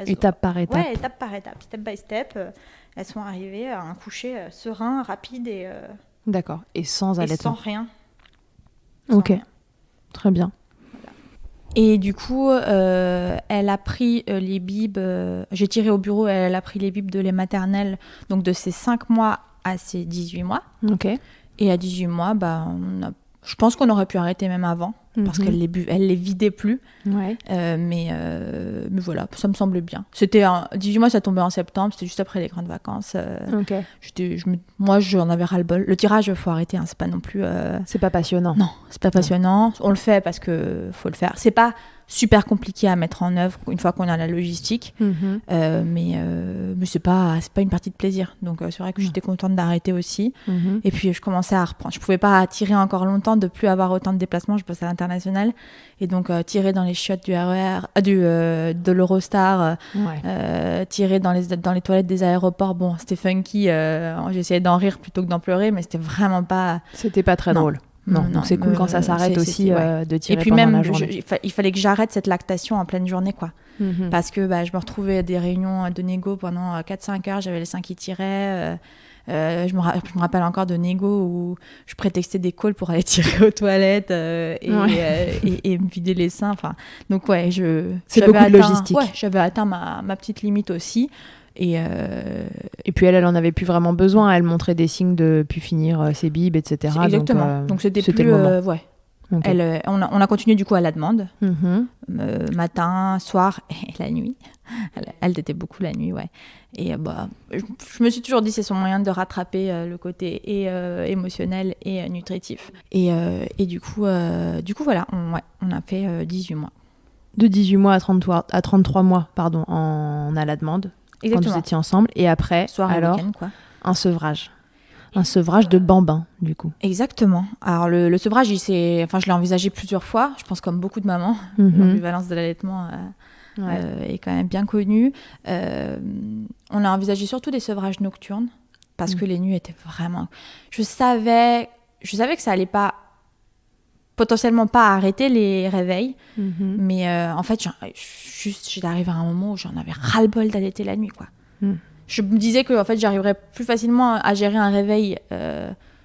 Étape par étape. Ouais, étape par étape, step by step. Elles sont arrivées à un coucher serein, rapide et... D'accord. Et sans allaitement. Sans rien. Ok. Rien. Très bien. Voilà. Et du coup, elle a pris les bibes... j'ai tiré au bureau, elle a pris les bibes de lait maternel, donc de ses 5 mois à ses 18 mois. Ok. Et à 18 mois, je pense qu'on aurait pu arrêter même avant, parce qu'elle les vidait plus. Ouais. Mais voilà, ça me semblait bien. 18 mois, ça tombait en septembre, c'était juste après les grandes vacances. Ok. Moi, j'en avais ras-le-bol. Le tirage, il faut arrêter, hein, c'est pas non plus... C'est pas passionnant. Non, c'est pas passionnant. On le fait parce que faut le faire. C'est pas super compliqué à mettre en œuvre une fois qu'on a la logistique, mais c'est pas une partie de plaisir. Donc c'est vrai que j'étais contente d'arrêter aussi. Et puis je commençais à reprendre. Je pouvais pas tirer encore longtemps, de plus avoir autant de déplacements. Je bossais à l'international et donc tirer dans les chiottes du RER, de l'Eurostar, tirer dans les toilettes des aéroports. Bon, c'était funky. J'essayais d'en rire plutôt que d'en pleurer, mais c'était vraiment pas. C'était pas très drôle. Non, donc c'est cool quand ça s'arrête aussi de tirer pendant la journée. Il fallait que j'arrête cette lactation en pleine journée, quoi. Parce que je me retrouvais à des réunions de négo pendant 4-5 heures, j'avais les seins qui tiraient. Je me rappelle encore de négo où je prétextais des calls pour aller tirer aux toilettes et me vider les seins. Enfin, donc c'est beaucoup de logistique. Ouais, j'avais atteint ma petite limite aussi. Et puis elle en avait plus vraiment besoin. Elle montrait des signes de pu finir ses bibes, etc. Exactement. Donc c'était plus le moment. Okay. On a continué du coup à la demande, matin, soir et la nuit. Elle tétait beaucoup la nuit, ouais. Et je me suis toujours dit c'est son moyen de rattraper le côté émotionnel et nutritif. Et du coup voilà, on a fait 18 mois. De 18 mois à 33 mois, pardon, en à la demande. Exactement. Quand vous étiez ensemble. Et après, soir et week-end, quoi. Un sevrage. Un sevrage de bambin, du coup. Exactement. Alors, le sevrage, je l'ai envisagé plusieurs fois. Je pense comme beaucoup de mamans. L'ambivalence de l'allaitement est quand même bien connue. On a envisagé surtout des sevrages nocturnes parce que les nuits étaient vraiment... Je savais que ça allait pas... potentiellement pas arrêter les réveils, mais en fait, j'étais arrivée à un moment où j'en avais ras-le-bol d'allaiter la nuit, quoi. Je me disais que en fait, j'arriverais plus facilement à gérer un réveil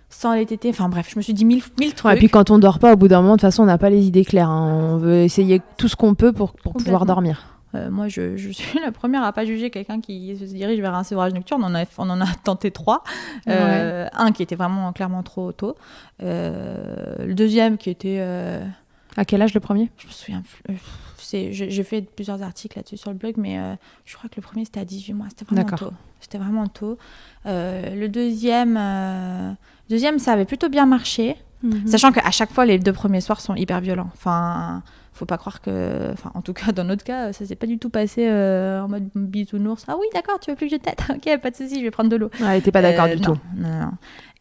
sans les tétés. Enfin bref, je me suis dit mille trucs. Ouais, et puis quand on dort pas, au bout d'un moment, de toute façon, on n'a pas les idées claires. On veut essayer tout ce qu'on peut pour pouvoir dormir. Moi, je suis la première à pas juger quelqu'un qui se dirige vers un sevrage nocturne. On en a tenté 3. Un qui était vraiment clairement trop tôt. Le deuxième qui était... À quel âge le premier ? Je me souviens plus. J'ai fait plusieurs articles là-dessus sur le blog, mais je crois que le premier, c'était à 18 mois. C'était vraiment tôt. Le deuxième, ça avait plutôt bien marché. Sachant qu'à chaque fois, les 2 premiers soirs sont hyper violents. Enfin... Faut pas croire que... Enfin, en tout cas, dans notre cas, ça s'est pas du tout passé en mode bisounours. Ah oui, d'accord, tu veux plus que je t'aide ? Ok, pas de souci, je vais prendre de l'eau. Elle était pas d'accord du tout. Non.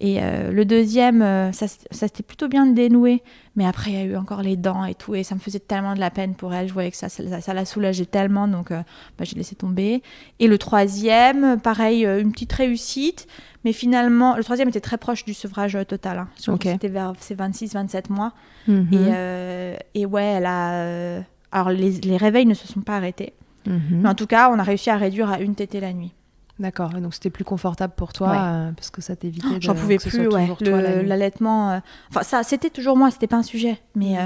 Et le deuxième, ça s'était plutôt bien dénoué. Mais après, il y a eu encore les dents et tout. Et ça me faisait tellement de la peine pour elle. Je voyais que ça la soulageait tellement. Donc, j'ai laissé tomber. Et le troisième, pareil, une petite réussite. Mais finalement, le troisième était très proche du sevrage total. Hein. C'était vers ses 26-27 mois. Et ouais, elle a... alors, les réveils ne se sont pas arrêtés. Mais en tout cas, on a réussi à réduire à une tétée la nuit. D'accord, donc c'était plus confortable pour toi parce que ça t'évitait j'en pouvais plus, l'allaitement... Enfin, ça, c'était toujours moi, c'était pas un sujet. Mais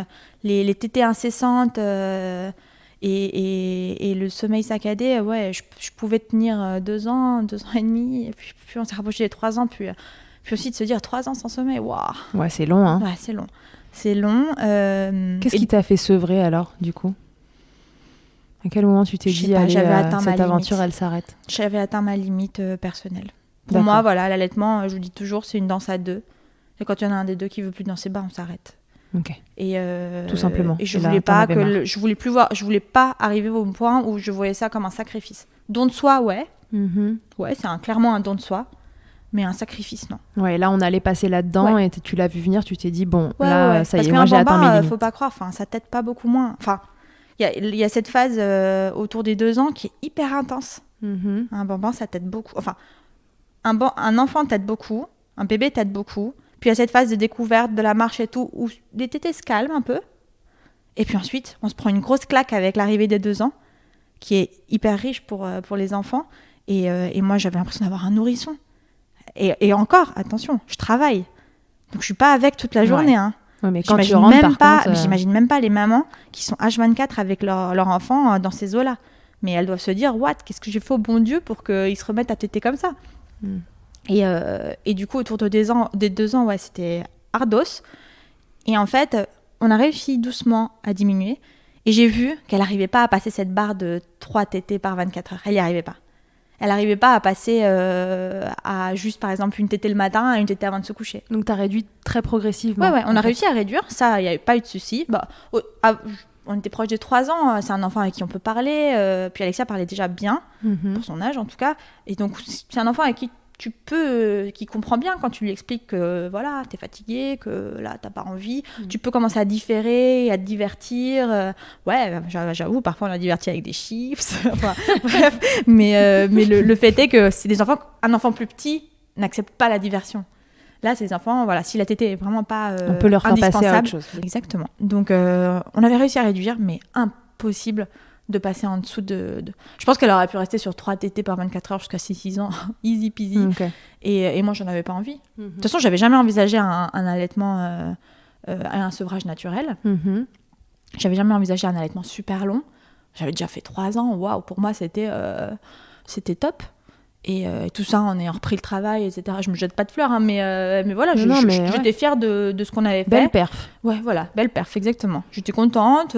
les tétées incessantes... Et le sommeil saccadé, je pouvais tenir 2 ans, 2 ans et demi, et puis on s'est rapproché des 3 ans, puis aussi de se dire 3 ans sans sommeil, waouh. Ouais, c'est long, hein. Ouais, c'est long. Qu'est-ce qui t'a fait sevrer alors, du coup ? À quel moment tu t'es dit, allez, cette aventure, elle s'arrête ? J'avais atteint ma limite personnelle. Pour moi, voilà, l'allaitement, je vous dis toujours, c'est une danse à 2. Et quand il y en a un des 2 qui veut plus danser, on s'arrête. Ok. Et tout simplement. Et je voulais pas je voulais pas arriver au point où je voyais ça comme un sacrifice. Don de soi, ouais, c'est clairement un don de soi, mais un sacrifice, non. Ouais, là on allait passer là-dedans et tu l'as vu venir, tu t'es dit bon, là ça y est, moi j'ai atteint mes limites. Faut pas croire, enfin ça t'aide pas beaucoup moins. Enfin, il y a cette phase autour des 2 ans qui est hyper intense. Un bambin, ça t'aide beaucoup. Enfin, un enfant t'aide beaucoup, un bébé t'aide beaucoup. Puis il y a cette phase de découverte de la marche et tout, où les tétés se calment un peu. Et puis ensuite, on se prend une grosse claque avec l'arrivée des 2 ans, qui est hyper riche pour les enfants. Et moi, j'avais l'impression d'avoir un nourrisson. Et encore, attention, je travaille. Donc, je suis pas avec toute la journée. Hein. Ouais, mais quand tu rentres, j'imagine même pas les mamans qui sont H24 avec leur enfant dans ces eaux-là. Mais elles doivent se dire, qu'est-ce que j'ai fait au bon Dieu pour qu'ils se remettent à téter comme ça. Et du coup, autour des 2 ans, c'était ardos. Et en fait, on a réussi doucement à diminuer. Et j'ai vu qu'elle n'arrivait pas à passer cette barre de 3 tétées par 24 heures. Elle n'y arrivait pas. Elle n'arrivait pas à passer à juste, par exemple, une tétée le matin et une tétée avant de se coucher. Donc, tu as réduit très progressivement. Ouais, on a réussi à réduire. Ça, il n'y avait pas eu de souci. On était proche de 3 ans. C'est un enfant avec qui on peut parler. Puis Alexia parlait déjà bien, pour son âge en tout cas. Et donc, c'est un enfant avec qui qui comprend bien quand tu lui expliques que voilà, t'es fatigué, que là, t'as pas envie. Tu peux commencer à différer, à te divertir. J'avoue, parfois on a diverti avec des chips. Bref. Mais le fait est que c'est des enfants, un enfant plus petit n'accepte pas la diversion. Là, ces enfants, si la tétée est vraiment pas on peut leur faire passer à autre chose. Exactement. Donc, on avait réussi à réduire, mais impossible de passer en dessous de... Je pense qu'elle aurait pu rester sur 3 tétées par 24 heures jusqu'à 6 ans, easy peasy. Okay. Et moi, j'en avais pas envie. De toute façon, j'avais jamais envisagé un allaitement, un sevrage naturel. J'avais jamais envisagé un allaitement super long. J'avais déjà fait 3 ans. Waouh, pour moi, c'était top. Et tout ça, on a repris le travail, etc. Je me jette pas de fleurs, hein, mais voilà, j'étais fière de ce qu'on avait fait. Belle perf. Ouais, voilà, belle perf, exactement. J'étais contente.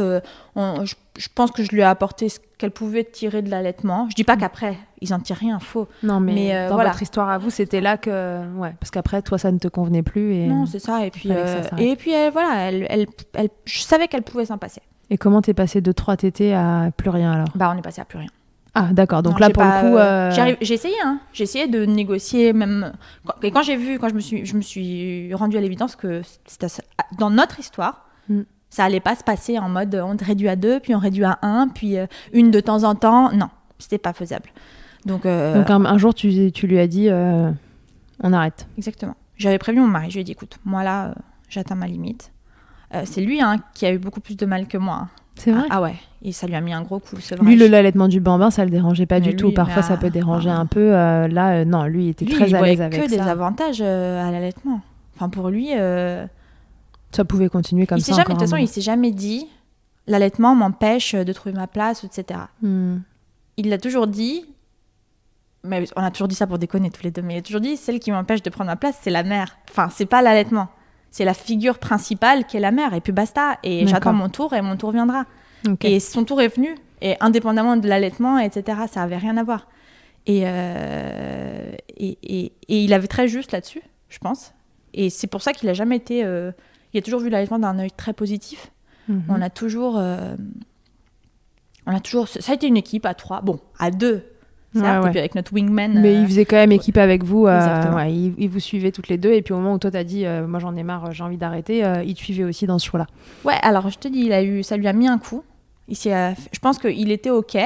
Je pense que je lui ai apporté ce qu'elle pouvait tirer de l'allaitement. Je dis pas qu'après, ils en tirent rien, faux. Non, mais dans votre histoire à vous, c'était là que... Ouais, parce qu'après, toi, ça ne te convenait plus. Et... Non, c'est ça. Et puis, je savais qu'elle pouvait s'en passer. Et comment t'es passée de 3 tétées à plus rien, alors ? On est passé à plus rien. Ah, d'accord. Donc là, pour le coup... J'ai essayé, hein. J'ai essayé de négocier, même... Et quand je me suis rendue à l'évidence que c'était dans notre histoire, ça allait pas se passer en mode on réduit à 2, puis on réduit à 1, puis une de temps en temps. Non, c'était pas faisable. Donc un jour, tu lui as dit on arrête. Exactement. J'avais prévenu mon mari. Je lui ai dit écoute, moi là, j'atteins ma limite. C'est lui qui a eu beaucoup plus de mal que moi. C'est vrai. Ah ouais, et ça lui a mis un gros coup, le sevrage. Lui, l'allaitement du bambin, ça le dérangeait pas du tout. Parfois, ça peut déranger un peu. Là, non, lui, il était très à l'aise avec ça. Il voyait que des avantages à l'allaitement. Enfin, pour lui... Ça pouvait continuer comme ça. De toute façon, il s'est jamais dit l'allaitement m'empêche de trouver ma place, etc. Il l'a toujours dit, mais on a toujours dit ça pour déconner tous les deux, mais il a toujours dit celle qui m'empêche de prendre ma place, c'est la mère. Enfin, c'est pas l'allaitement. C'est la figure principale qui est la mère, et puis basta. Et j'attends mon tour, et mon tour viendra. Okay. Et son tour est venu, et indépendamment de l'allaitement, etc., ça avait rien à voir. Et il avait très juste là-dessus, je pense. Et c'est pour ça qu'il a jamais été... il a toujours vu l'allaitement d'un œil très positif. On a toujours... Ça a été une équipe à 3, à 2. Certes, et puis avec notre wingman. Mais il faisait quand même équipe avec vous. Il vous suivait toutes les deux. Et puis au moment où toi t'as dit, moi j'en ai marre, j'ai envie d'arrêter, il te suivait aussi dans ce choix-là. Ouais, alors je te dis, ça lui a mis un coup. Je pense qu'il était OK,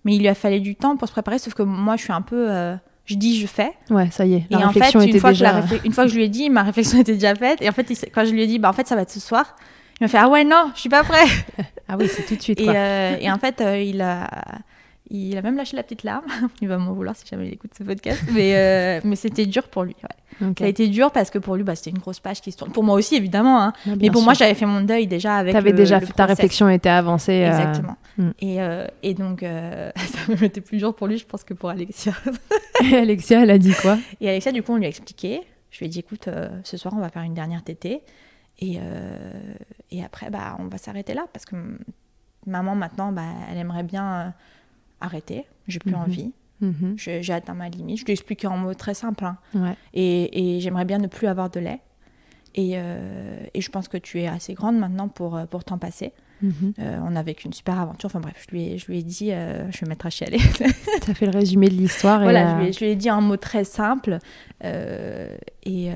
mais il lui a fallu du temps pour se préparer. Sauf que moi, je suis un peu... je dis, je fais. Ouais, ça y est. La réflexion était déjà... une fois que je lui ai dit, ma réflexion était déjà faite. Et en fait, quand je lui ai dit, en fait, ça va être ce soir, il m'a fait, ah ouais, non, je suis pas prêt. Ah oui, c'est tout de suite, quoi. Et en fait, il a même lâché la petite larme. Il va m'en vouloir si jamais il écoute ce podcast. Mais c'était dur pour lui. Ouais. Okay. Ça a été dur parce que pour lui, c'était une grosse page qui se tourne. Pour moi aussi, évidemment. Hein. Mais pour moi, j'avais fait mon deuil déjà avec ta réflexion était avancée. Exactement. Et donc, ça me mettait plus dur pour lui, je pense, que pour Alexia. Et Alexia, elle a dit quoi ? Et Alexia, du coup, on lui a expliqué. Je lui ai dit, écoute, ce soir, on va faire une dernière tétée. Et après, on va s'arrêter là. Parce que maman, maintenant, elle aimerait bien... arrêter, j'ai plus envie, j'ai atteint ma limite. Je lui ai expliqué en mots très simples, hein. Ouais. Et j'aimerais bien ne plus avoir de lait. Et je pense que tu es assez grande maintenant pour t'en passer. On a vécu une super aventure. Enfin bref, je lui ai dit, je vais mettre à chialer. Tu as fait le résumé de l'histoire. Voilà, je lui ai dit un mot très simple. Et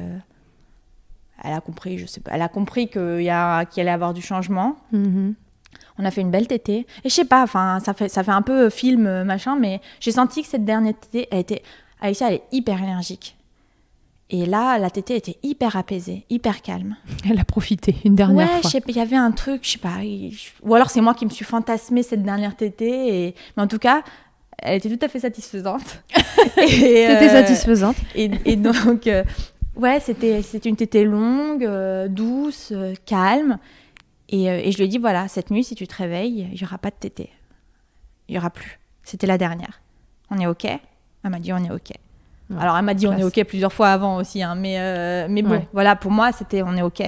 elle a compris, je sais pas, elle a compris qu'il allait avoir du changement. On a fait une belle tétée. Et je sais pas, ça fait un peu film, machin, mais j'ai senti que cette dernière tétée, Alexia, elle est hyper énergique. Et là, la tétée était hyper apaisée, hyper calme. Elle a profité une dernière fois. Ouais, il y avait un truc, je sais pas. Ou alors c'est moi qui me suis fantasmé cette dernière tétée. Mais en tout cas, elle était tout à fait satisfaisante. C'était satisfaisante. Et donc, ouais, c'était une tétée longue, douce, calme. Et je lui ai dit, voilà, cette nuit, si tu te réveilles, il n'y aura pas de tétée. Il n'y aura plus. C'était la dernière. On est OK ? Elle m'a dit, on est OK. Ouais, alors, elle m'a dit, on est OK plusieurs fois avant aussi. Hein, mais bon, voilà, pour moi, c'était, on est OK.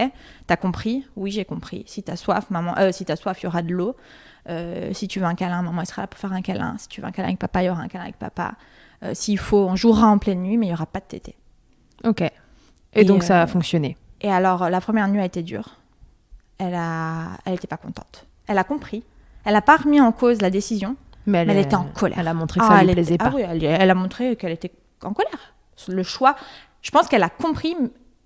T'as compris ? Oui, j'ai compris. Si t'as soif, maman, si t'as soif, il y aura de l'eau. Si tu veux un câlin, maman, elle sera là pour faire un câlin. Si tu veux un câlin avec papa, il y aura un câlin avec papa. S'il faut, on jouera en pleine nuit, mais il n'y aura pas de tétée. OK. Et donc, ça a fonctionné. Et alors, la première nuit a été dure. Elle était pas contente. Elle a compris. Elle n'a pas remis en cause la décision, mais elle était en colère. Elle a montré que ça lui plaisait pas. Ah oui, elle a montré qu'elle était en colère. Le choix, je pense qu'elle a compris,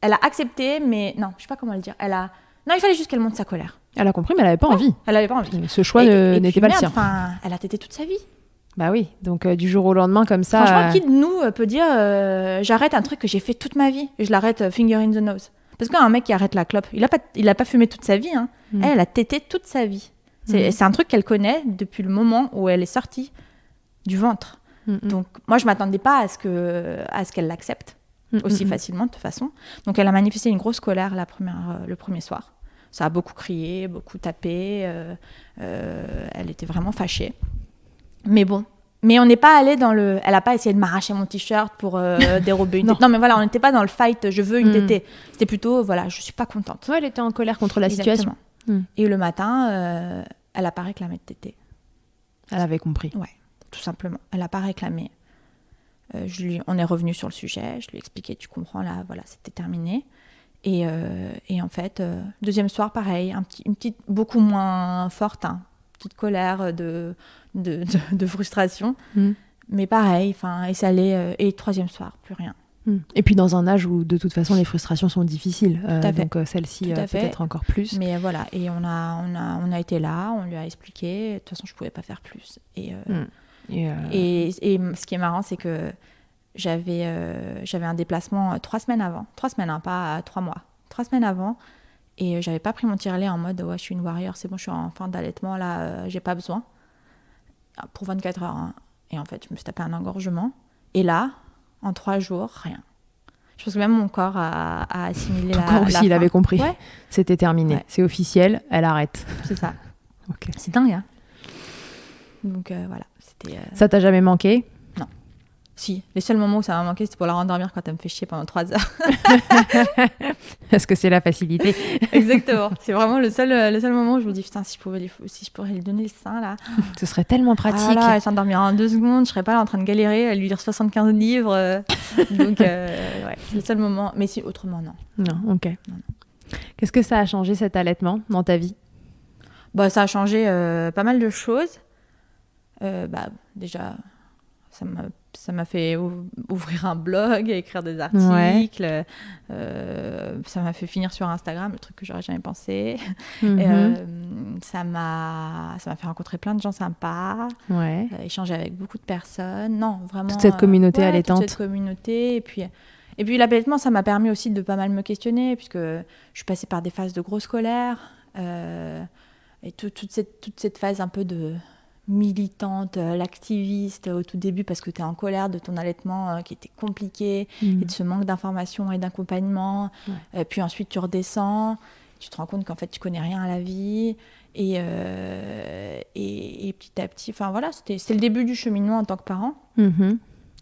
elle a accepté, mais non, je sais pas comment le dire. Non, il fallait juste qu'elle montre sa colère. Elle a compris, mais elle n'avait pas envie. Elle n'avait pas envie. Ce choix n'était pas le sien. Elle a tété toute sa vie. Bah oui, donc du jour au lendemain comme ça. Franchement, qui de nous peut dire j'arrête un truc que j'ai fait toute ma vie et je l'arrête finger in the nose. Parce qu'un mec qui arrête la clope, il a pas fumé toute sa vie. Hein. Elle a tété toute sa vie. C'est un truc qu'elle connaît depuis le moment où elle est sortie du ventre. Donc moi, je m'attendais pas à ce qu'elle l'accepte aussi facilement de toute façon. Donc elle a manifesté une grosse colère le premier soir. Ça a beaucoup crié, beaucoup tapé. Elle était vraiment fâchée. Mais bon. Mais on n'est pas allé dans le... Elle n'a pas essayé de m'arracher mon t-shirt pour dérober une tétée. Non, mais voilà, on n'était pas dans le fight, je veux une tétée. C'était plutôt, voilà, je ne suis pas contente. Ouais, elle était en colère contre la situation. Et le matin, elle n'a pas réclamé de tétée. Elle avait compris. Ouais, tout simplement. Elle n'a pas réclamé. On est revenu sur le sujet, je lui ai expliqué, tu comprends, là, voilà, c'était terminé. Et en fait, deuxième soir, pareil, une petite, beaucoup moins forte, petite colère de frustration, mais pareil, et ça allait, et troisième soir, plus rien. Et puis dans un âge où de toute façon les frustrations sont difficiles, donc celle-ci peut-être encore plus. Mais voilà, et on a été là, on lui a expliqué, de toute façon je pouvais pas faire plus. Et ce qui est marrant, c'est que j'avais un déplacement 3 semaines avant, 3 semaines, pas 3 mois, 3 semaines avant. Et j'avais pas pris mon tirelet en mode ouais, je suis une warrior, c'est bon, je suis en fin d'allaitement, là, j'ai pas besoin. Pour 24 heures. Hein. Et en fait, je me suis tapé un engorgement. Et là, en 3 jours, rien. Je pense que même mon corps a assimilé Ton corps aussi, il avait compris. Ouais. C'était terminé. Ouais. C'est officiel, elle arrête. C'est ça. Okay. C'est dingue, hein. Donc voilà. Ça t'a jamais manqué ? Non. Si, les seuls moments où ça m'a manqué, c'était pour la rendormir quand elle me fait chier pendant 3 heures. Parce que c'est la facilité. Exactement. C'est vraiment le seul moment où je me dis, putain, si je pourrais lui donner le sein, là. Ce serait tellement pratique. Ah là, elle s'endormirait en 2 secondes, je serais pas là en train de galérer, elle lui lire 75 livres. Donc, ouais, c'est le seul moment. Mais si, autrement, non. Non, ok. Non. Qu'est-ce que ça a changé, cet allaitement, dans ta vie ? Bah, ça a changé pas mal de choses. Déjà, ça m'a fait ouvrir un blog, écrire des articles. Ouais. Ça m'a fait finir sur Instagram, le truc que j'aurais jamais pensé. Ça m'a fait rencontrer plein de gens sympas. Ouais. Échanger avec beaucoup de personnes. Non, vraiment. Toute cette communauté allaitante. Toute cette communauté. Et puis l'allaitement, ça m'a permis aussi de pas mal me questionner, puisque je suis passée par des phases de grosse colère. Et toute cette phase un peu de militante, l'activiste au tout début, parce que tu es en colère de ton allaitement qui était compliqué, et de ce manque d'informations et d'accompagnement. Ouais. Puis ensuite, tu redescends, tu te rends compte qu'en fait, tu connais rien à la vie. Et petit à petit, enfin voilà, c'était le début du cheminement en tant que parent.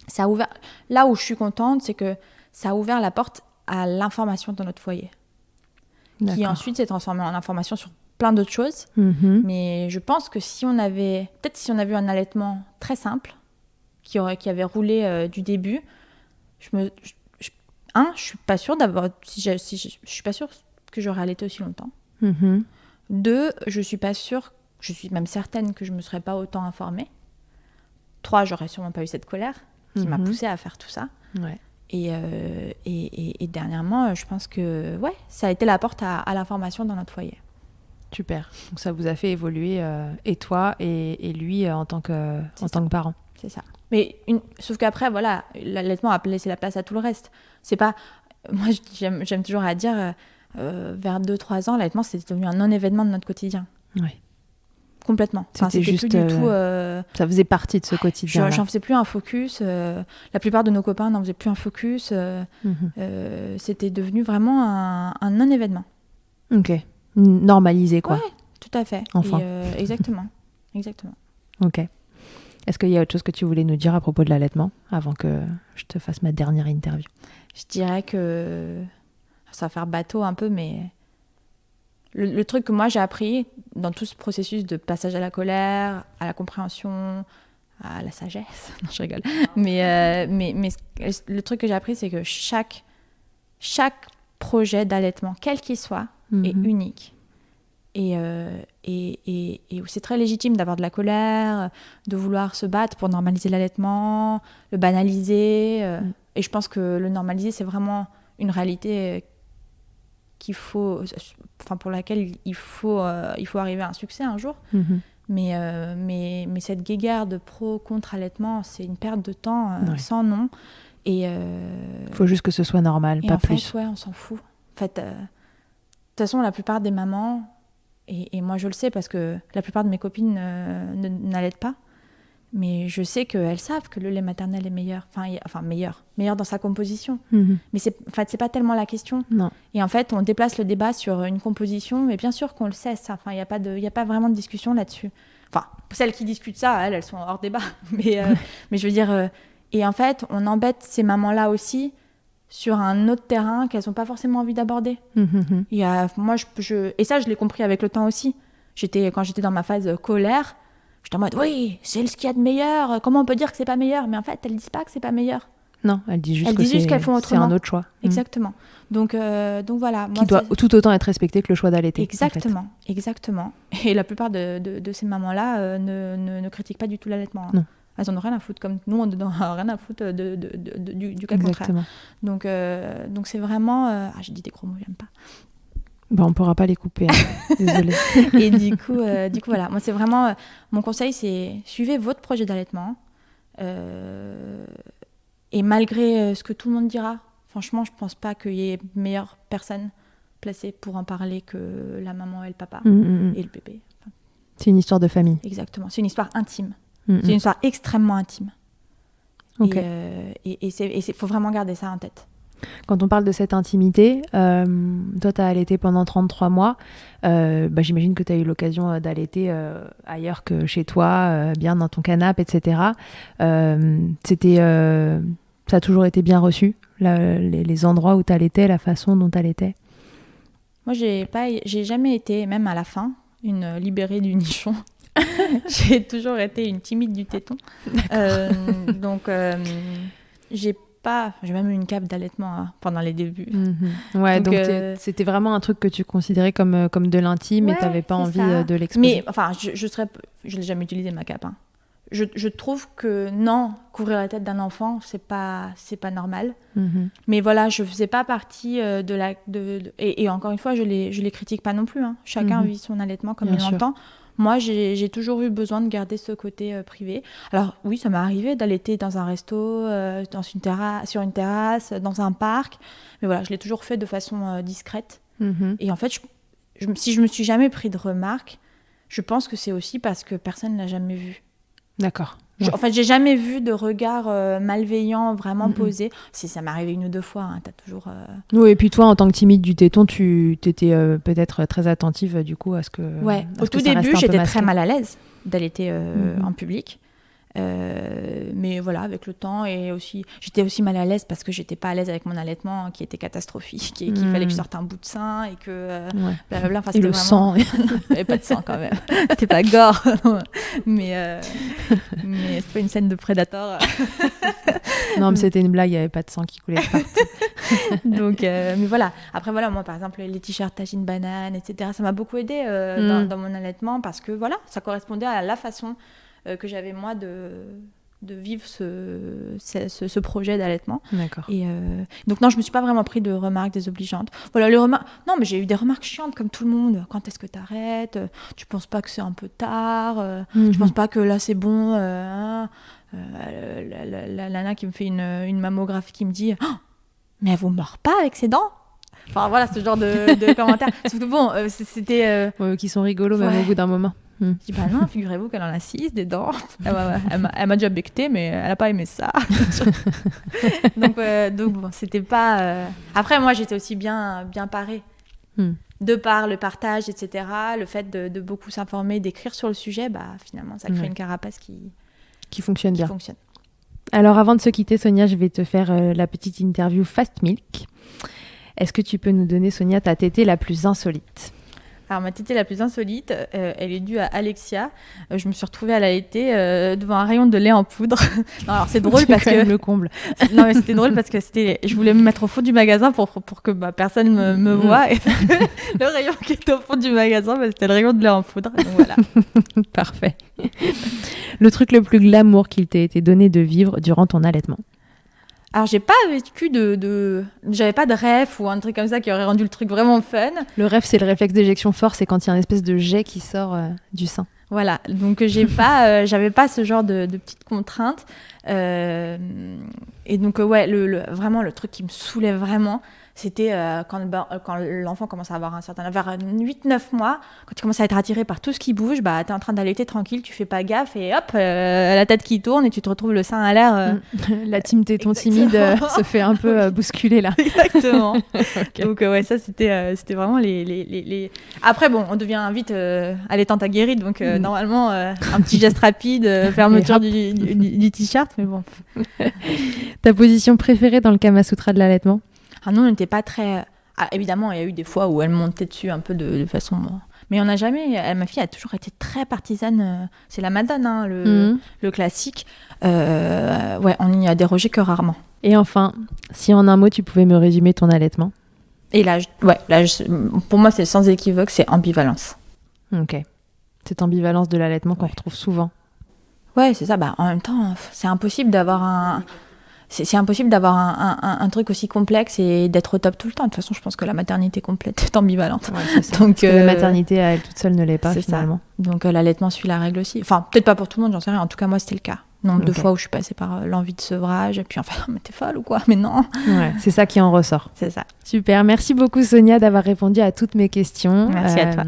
Ça a ouvert... Là où je suis contente, c'est que ça a ouvert la porte à l'information dans notre foyer. D'accord. Qui ensuite s'est transformée en information sur plein d'autres choses. Mais je pense que si on avait eu un allaitement très simple, qui avait roulé du début, je suis pas sûre je suis pas sûre que j'aurais allaité aussi longtemps. 2, je suis pas sûre, je suis même certaine que je me serais pas autant informée. 3, j'aurais sûrement pas eu cette colère qui m'a poussée à faire tout ça. Ouais. Et dernièrement, je pense que ça a été la porte à l'information dans notre foyer. Super. Donc ça vous a fait évoluer, et toi et lui en tant que parent. C'est ça. Mais sauf qu'après, voilà, l'allaitement a laissé la place à tout le reste. C'est pas moi, j'aime toujours à dire, vers 2-3 ans, l'allaitement, c'était devenu un non-événement de notre quotidien. Ouais. Complètement. C'était juste, plus du tout, ça faisait partie de ce quotidien. J'en faisais plus un focus. La plupart de nos copains n'en faisaient plus un focus. C'était devenu vraiment un non-événement. Ok. Normalisé, quoi. Ouais, tout à fait. Enfin. Exactement. Ok. Est-ce qu'il y a autre chose que tu voulais nous dire à propos de l'allaitement avant que je te fasse ma dernière interview? Je dirais que ça va faire bateau un peu, mais le truc que moi j'ai appris dans tout ce processus de passage à la colère, à la compréhension, à la sagesse, non, je rigole, mais le truc que j'ai appris, c'est que chaque projet d'allaitement, quel qu'il soit, est unique. Et c'est très légitime d'avoir de la colère, de vouloir se battre pour normaliser l'allaitement, le banaliser. Et je pense que le normaliser, c'est vraiment une réalité pour laquelle il faut arriver à un succès un jour. Mais cette guéguerre de pro contre allaitement, c'est une perte de temps sans nom. Et faut juste que ce soit normal, pas plus. Fait, on s'en fout. En fait, de toute façon, la plupart des mamans, et moi je le sais parce que la plupart de mes copines n'allaitent pas, mais je sais qu'elles savent que le lait maternel est meilleur, meilleur dans sa composition. Mais c'est pas tellement la question. Non. Et en fait, on déplace le débat sur une composition, mais bien sûr qu'on le sait, ça. Enfin, il y a pas vraiment de discussion là-dessus. Enfin, celles qui discutent ça, elles sont hors débat. Mais je veux dire, et en fait, on embête ces mamans-là aussi sur un autre terrain qu'elles n'ont pas forcément envie d'aborder. Il y a, moi, et ça, je l'ai compris avec le temps aussi. Quand j'étais dans ma phase colère, j'étais en mode, oui, c'est ce qu'il y a de meilleur. Comment on peut dire que c'est pas meilleur? Mais en fait, elles disent pas que c'est pas meilleur. Non, elles disent juste qu'elles font autrement. C'est un autre choix. Exactement. Donc voilà. Qui doit tout autant être respecté que le choix d'allaiter. Exactement, en fait. Exactement. Et la plupart de ces mamans-là ne critiquent pas du tout l'allaitement. Non. Elles en ont rien à foutre, comme nous, on n'en a rien à foutre du cas contraire. Donc c'est vraiment... j'ai dit des gros mots, j'aime pas. On ne pourra pas les couper, hein. Désolée. Et du coup, voilà. Moi, c'est vraiment... mon conseil, c'est suivez votre projet d'allaitement. Et malgré ce que tout le monde dira, franchement, je ne pense pas qu'il y ait meilleure personne placée pour en parler que la maman et le papa et le bébé. Enfin, c'est une histoire de famille. Exactement. C'est une histoire intime. C'est une histoire extrêmement intime. Okay. Et il faut vraiment garder ça en tête. Quand on parle de cette intimité, toi, tu as allaité pendant 33 mois. J'imagine que tu as eu l'occasion d'allaiter ailleurs que chez toi, bien dans ton canapé, etc. Ça a toujours été bien reçu, les endroits où tu allaitais, la façon dont tu allaitais? Moi, j'ai jamais été, même à la fin, une libérée du nichon. J'ai toujours été une timide du téton. Donc, j'ai même eu une cape d'allaitement pendant les débuts. Ouais, donc c'était vraiment un truc que tu considérais comme de l'intime, et tu n'avais pas envie de l'exposer. Mais enfin, je n'ai jamais utilisé ma cape. Hein. Je trouve que non, couvrir la tête d'un enfant, c'est pas normal. Mais voilà, je faisais pas partie et encore une fois, je les critique pas non plus. Hein. Chacun vit son allaitement comme il l'entend. Moi, j'ai toujours eu besoin de garder ce côté privé. Alors oui, ça m'est arrivé d'allaiter dans un resto, sur une terrasse, dans un parc. Mais voilà, je l'ai toujours fait de façon discrète. Et en fait, si je me suis jamais pris de remarques, je pense que c'est aussi parce que personne ne l'a jamais vu. D'accord. En fait, j'ai jamais vu de regard malveillant vraiment posé. Si ça m'est arrivé 1 ou 2 fois, hein, t'as toujours... Oui, et puis toi, en tant que timide du téton, tu étais peut-être très attentive du coup à ce que... Ouais, au tout début, j'étais très mal à l'aise d'allaiter en public. Mais voilà, avec le temps, et aussi j'étais aussi mal à l'aise parce que j'étais pas à l'aise avec mon allaitement qui était catastrophique, et qu'il fallait que je sorte un bout de sein et que blablabla. Enfin, et le vraiment... sang. Il n'y avait pas de sang quand même, c'était pas gore. mais c'est pas une scène de Predator. Non, mais c'était une blague, il n'y avait pas de sang qui coulait de partout. Donc mais voilà, après voilà, moi par exemple les t-shirts tagine banane, etc., ça m'a beaucoup aidé dans mon allaitement, parce que voilà, ça correspondait à la façon que j'avais moi de vivre ce projet d'allaitement. D'accord. Et donc non, je me suis pas vraiment pris de remarques désobligeantes. Voilà, les remarques. Non, mais j'ai eu des remarques chiantes comme tout le monde. Quand est-ce que t'arrêtes? Tu penses pas que c'est un peu tard? Tu penses pas que là c'est bon? La nana qui me fait une mammographie qui me dit mais elle vous mord pas avec ses dents? Enfin voilà, ce genre de commentaires. Sauf que bon, c'était... qui sont rigolos même au bout d'un moment. Je dis bah non, figurez-vous qu'elle en a 6 des dents. Elle m'a déjà becté, mais elle a pas aimé ça. donc bon, c'était pas... Après, moi, j'étais aussi bien parée. De par le partage, etc., le fait de beaucoup s'informer, d'écrire sur le sujet, bah finalement, ça crée une carapace qui fonctionne bien. Fonctionne. Alors, avant de se quitter, Sonia, je vais te faire la petite interview Fast Milk. Est-ce que tu peux nous donner, Sonia, ta tétée la plus insolite? Alors, ma tétée la plus insolite, elle est due à Alexia. Je me suis retrouvée à l'allaiter devant un rayon de lait en poudre. Non, alors c'est drôle parce que... le comble. Non, mais c'était drôle parce que je voulais me mettre au fond du magasin pour que personne me voie. Et le rayon qui était au fond du magasin, c'était le rayon de lait en poudre. Donc voilà. Parfait. Le truc le plus glamour qu'il t'ait été donné de vivre durant ton allaitement? Alors, j'ai pas vécu j'avais pas de rêve ou un truc comme ça qui aurait rendu le truc vraiment fun. Le rêve, c'est le réflexe d'éjection fort, c'est quand il y a une espèce de jet qui sort du sein. Voilà, donc j'avais pas ce genre de petites contraintes. Et donc, vraiment, le truc qui me saoulait vraiment, c'était quand l'enfant commence à avoir un certain âge, vers 8-9 mois, quand tu commences à être attiré par tout ce qui bouge, bah, t'es en train d'allaiter tranquille, tu fais pas gaffe et hop, la tête qui tourne et tu te retrouves le sein à l'air. La team téton timide se fait un peu bousculer là. Exactement. Okay. Donc ça, c'était vraiment les... Après, bon, on devient vite allaitante aguerrie, donc normalement, un petit geste rapide, fermeture du t-shirt, mais bon. Ta position préférée dans le Kama Sutra de l'allaitement? Ah non, on n'était pas très... Ah, évidemment, il y a eu des fois où elle montait dessus un peu de façon... Mais on n'a jamais... ma fille a toujours été très partisane. C'est la Madone, hein, le classique. On n'y a dérogé que rarement. Et enfin, si en un mot, tu pouvais me résumer ton allaitement? Et là, pour moi, c'est sans équivoque, c'est ambivalence. Ok. Cette ambivalence de l'allaitement qu'on retrouve souvent. Ouais, c'est ça. Bah, en même temps, c'est impossible d'avoir un... C'est impossible d'avoir un truc aussi complexe et d'être au top tout le temps. De toute façon, je pense que la maternité complète est ambivalente. Ouais, donc, la maternité à elle toute seule ne l'est pas, finalement. Ça. Donc l'allaitement suit la règle aussi. Enfin, peut-être pas pour tout le monde, j'en sais rien. En tout cas, moi, c'était le cas. Nombre de fois où je suis passée par l'envie de sevrage. Et puis, enfin, mais t'es folle ou quoi? Mais non. Ouais, c'est ça qui en ressort. C'est ça. Super. Merci beaucoup, Sonia, d'avoir répondu à toutes mes questions. Merci à toi.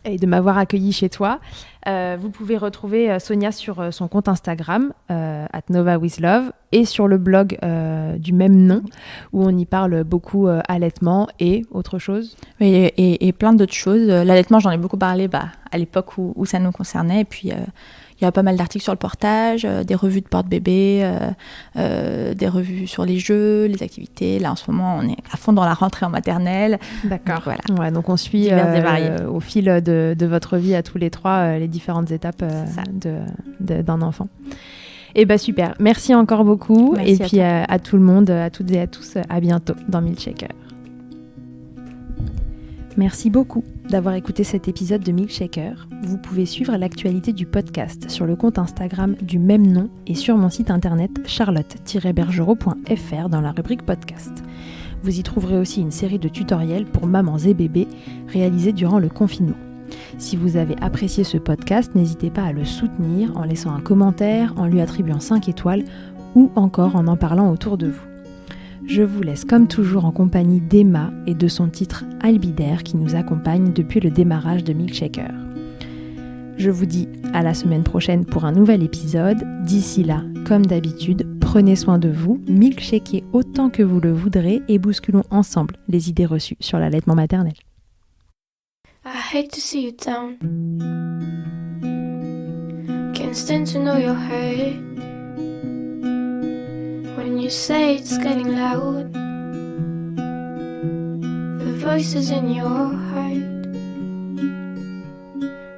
Et de m'avoir accueillie chez toi. Vous pouvez retrouver Sonia sur son compte Instagram, @NovaWithLove, et sur le blog du même nom, où on y parle beaucoup allaitement et autre chose. Oui, et plein d'autres choses. L'allaitement, j'en ai beaucoup parlé à l'époque où ça nous concernait. Et puis, il y a pas mal d'articles sur le portage, des revues de porte-bébé, des revues sur les jeux, les activités. Là, en ce moment, on est à fond dans la rentrée en maternelle. D'accord. Donc, voilà. Ouais, donc on suit au fil de votre vie à tous les trois les différentes étapes d'un enfant. Et bah super. Merci encore beaucoup. Merci et puis à tout le monde, à toutes et à tous, à bientôt dans Milkshaker. Merci beaucoup d'avoir écouté cet épisode de Milkshaker. Vous pouvez suivre l'actualité du podcast sur le compte Instagram du même nom et sur mon site internet charlotte-bergerot.fr dans la rubrique podcast. Vous y trouverez aussi une série de tutoriels pour mamans et bébés réalisés durant le confinement. Si vous avez apprécié ce podcast, n'hésitez pas à le soutenir en laissant un commentaire, en lui attribuant 5 étoiles ou encore en parlant autour de vous. Je vous laisse comme toujours en compagnie d'Emma et de son titre Albidaire qui nous accompagne depuis le démarrage de Milkshaker. Je vous dis à la semaine prochaine pour un nouvel épisode. D'ici là, comme d'habitude, prenez soin de vous, milkshakez autant que vous le voudrez et bousculons ensemble les idées reçues sur l'allaitement maternel. I hate to see you down. Can't stand to know your hurt. When you say it's getting loud, the voices in your heart.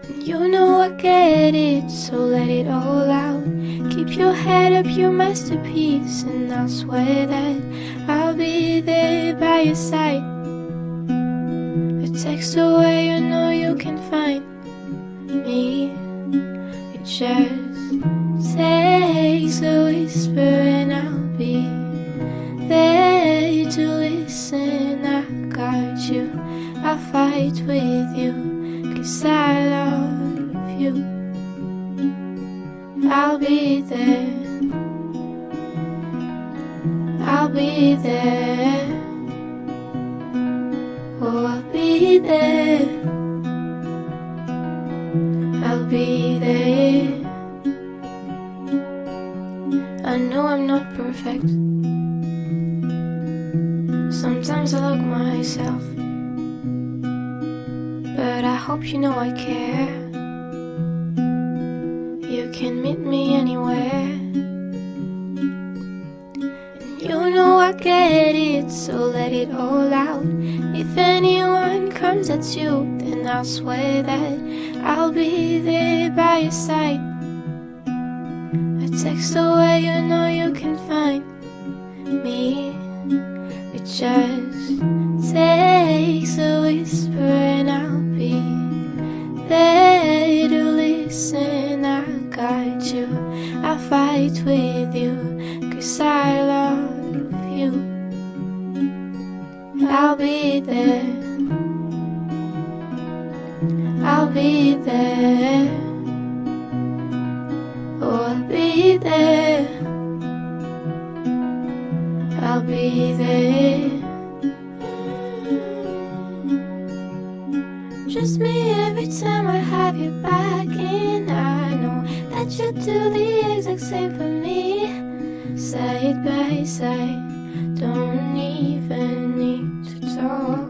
And you know I get it, so let it all out. Keep your head up, your masterpiece, and I'll swear that I'll be there by your side. A text away, you know you can find me. It just takes a whisper and I'll be there to listen. I got you, I'll fight with you, 'cause I love you. I'll be there, I'll be there. Oh, I'll be there. I'll be there. I know I'm not perfect. Sometimes I look myself, but I hope you know I care. You can meet me anywhere. And you know I get it, so let it all out. If anyone comes at you, then I'll swear that I'll be there by your side. A text away, you know you can find me. It just takes a whisper and I'll be there to listen. I guide you, I fight with you, 'cause I love you. I'll be there. I'll be there. Oh, I'll be there. I'll be there. Trust me every time I have you back, and I know that you do the exact same for me. Side by side, don't even need to talk.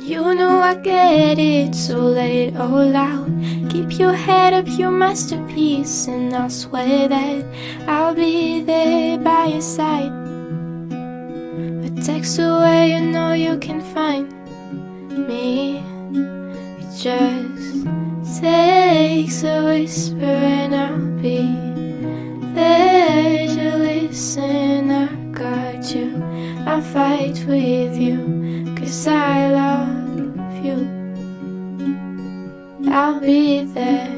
You know I get it, so let it all out. Keep your head up, your masterpiece, and I'll swear that I'll be there by your side. A text away, you know you can find me. It just takes a whisper and I'll be there to listen. I guide you, I fight with you, 'cause I love you. I'll be there.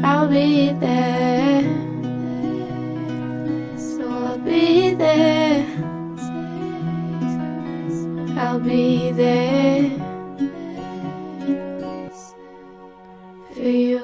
I'll be there. So I'll be there. I'll be there for you.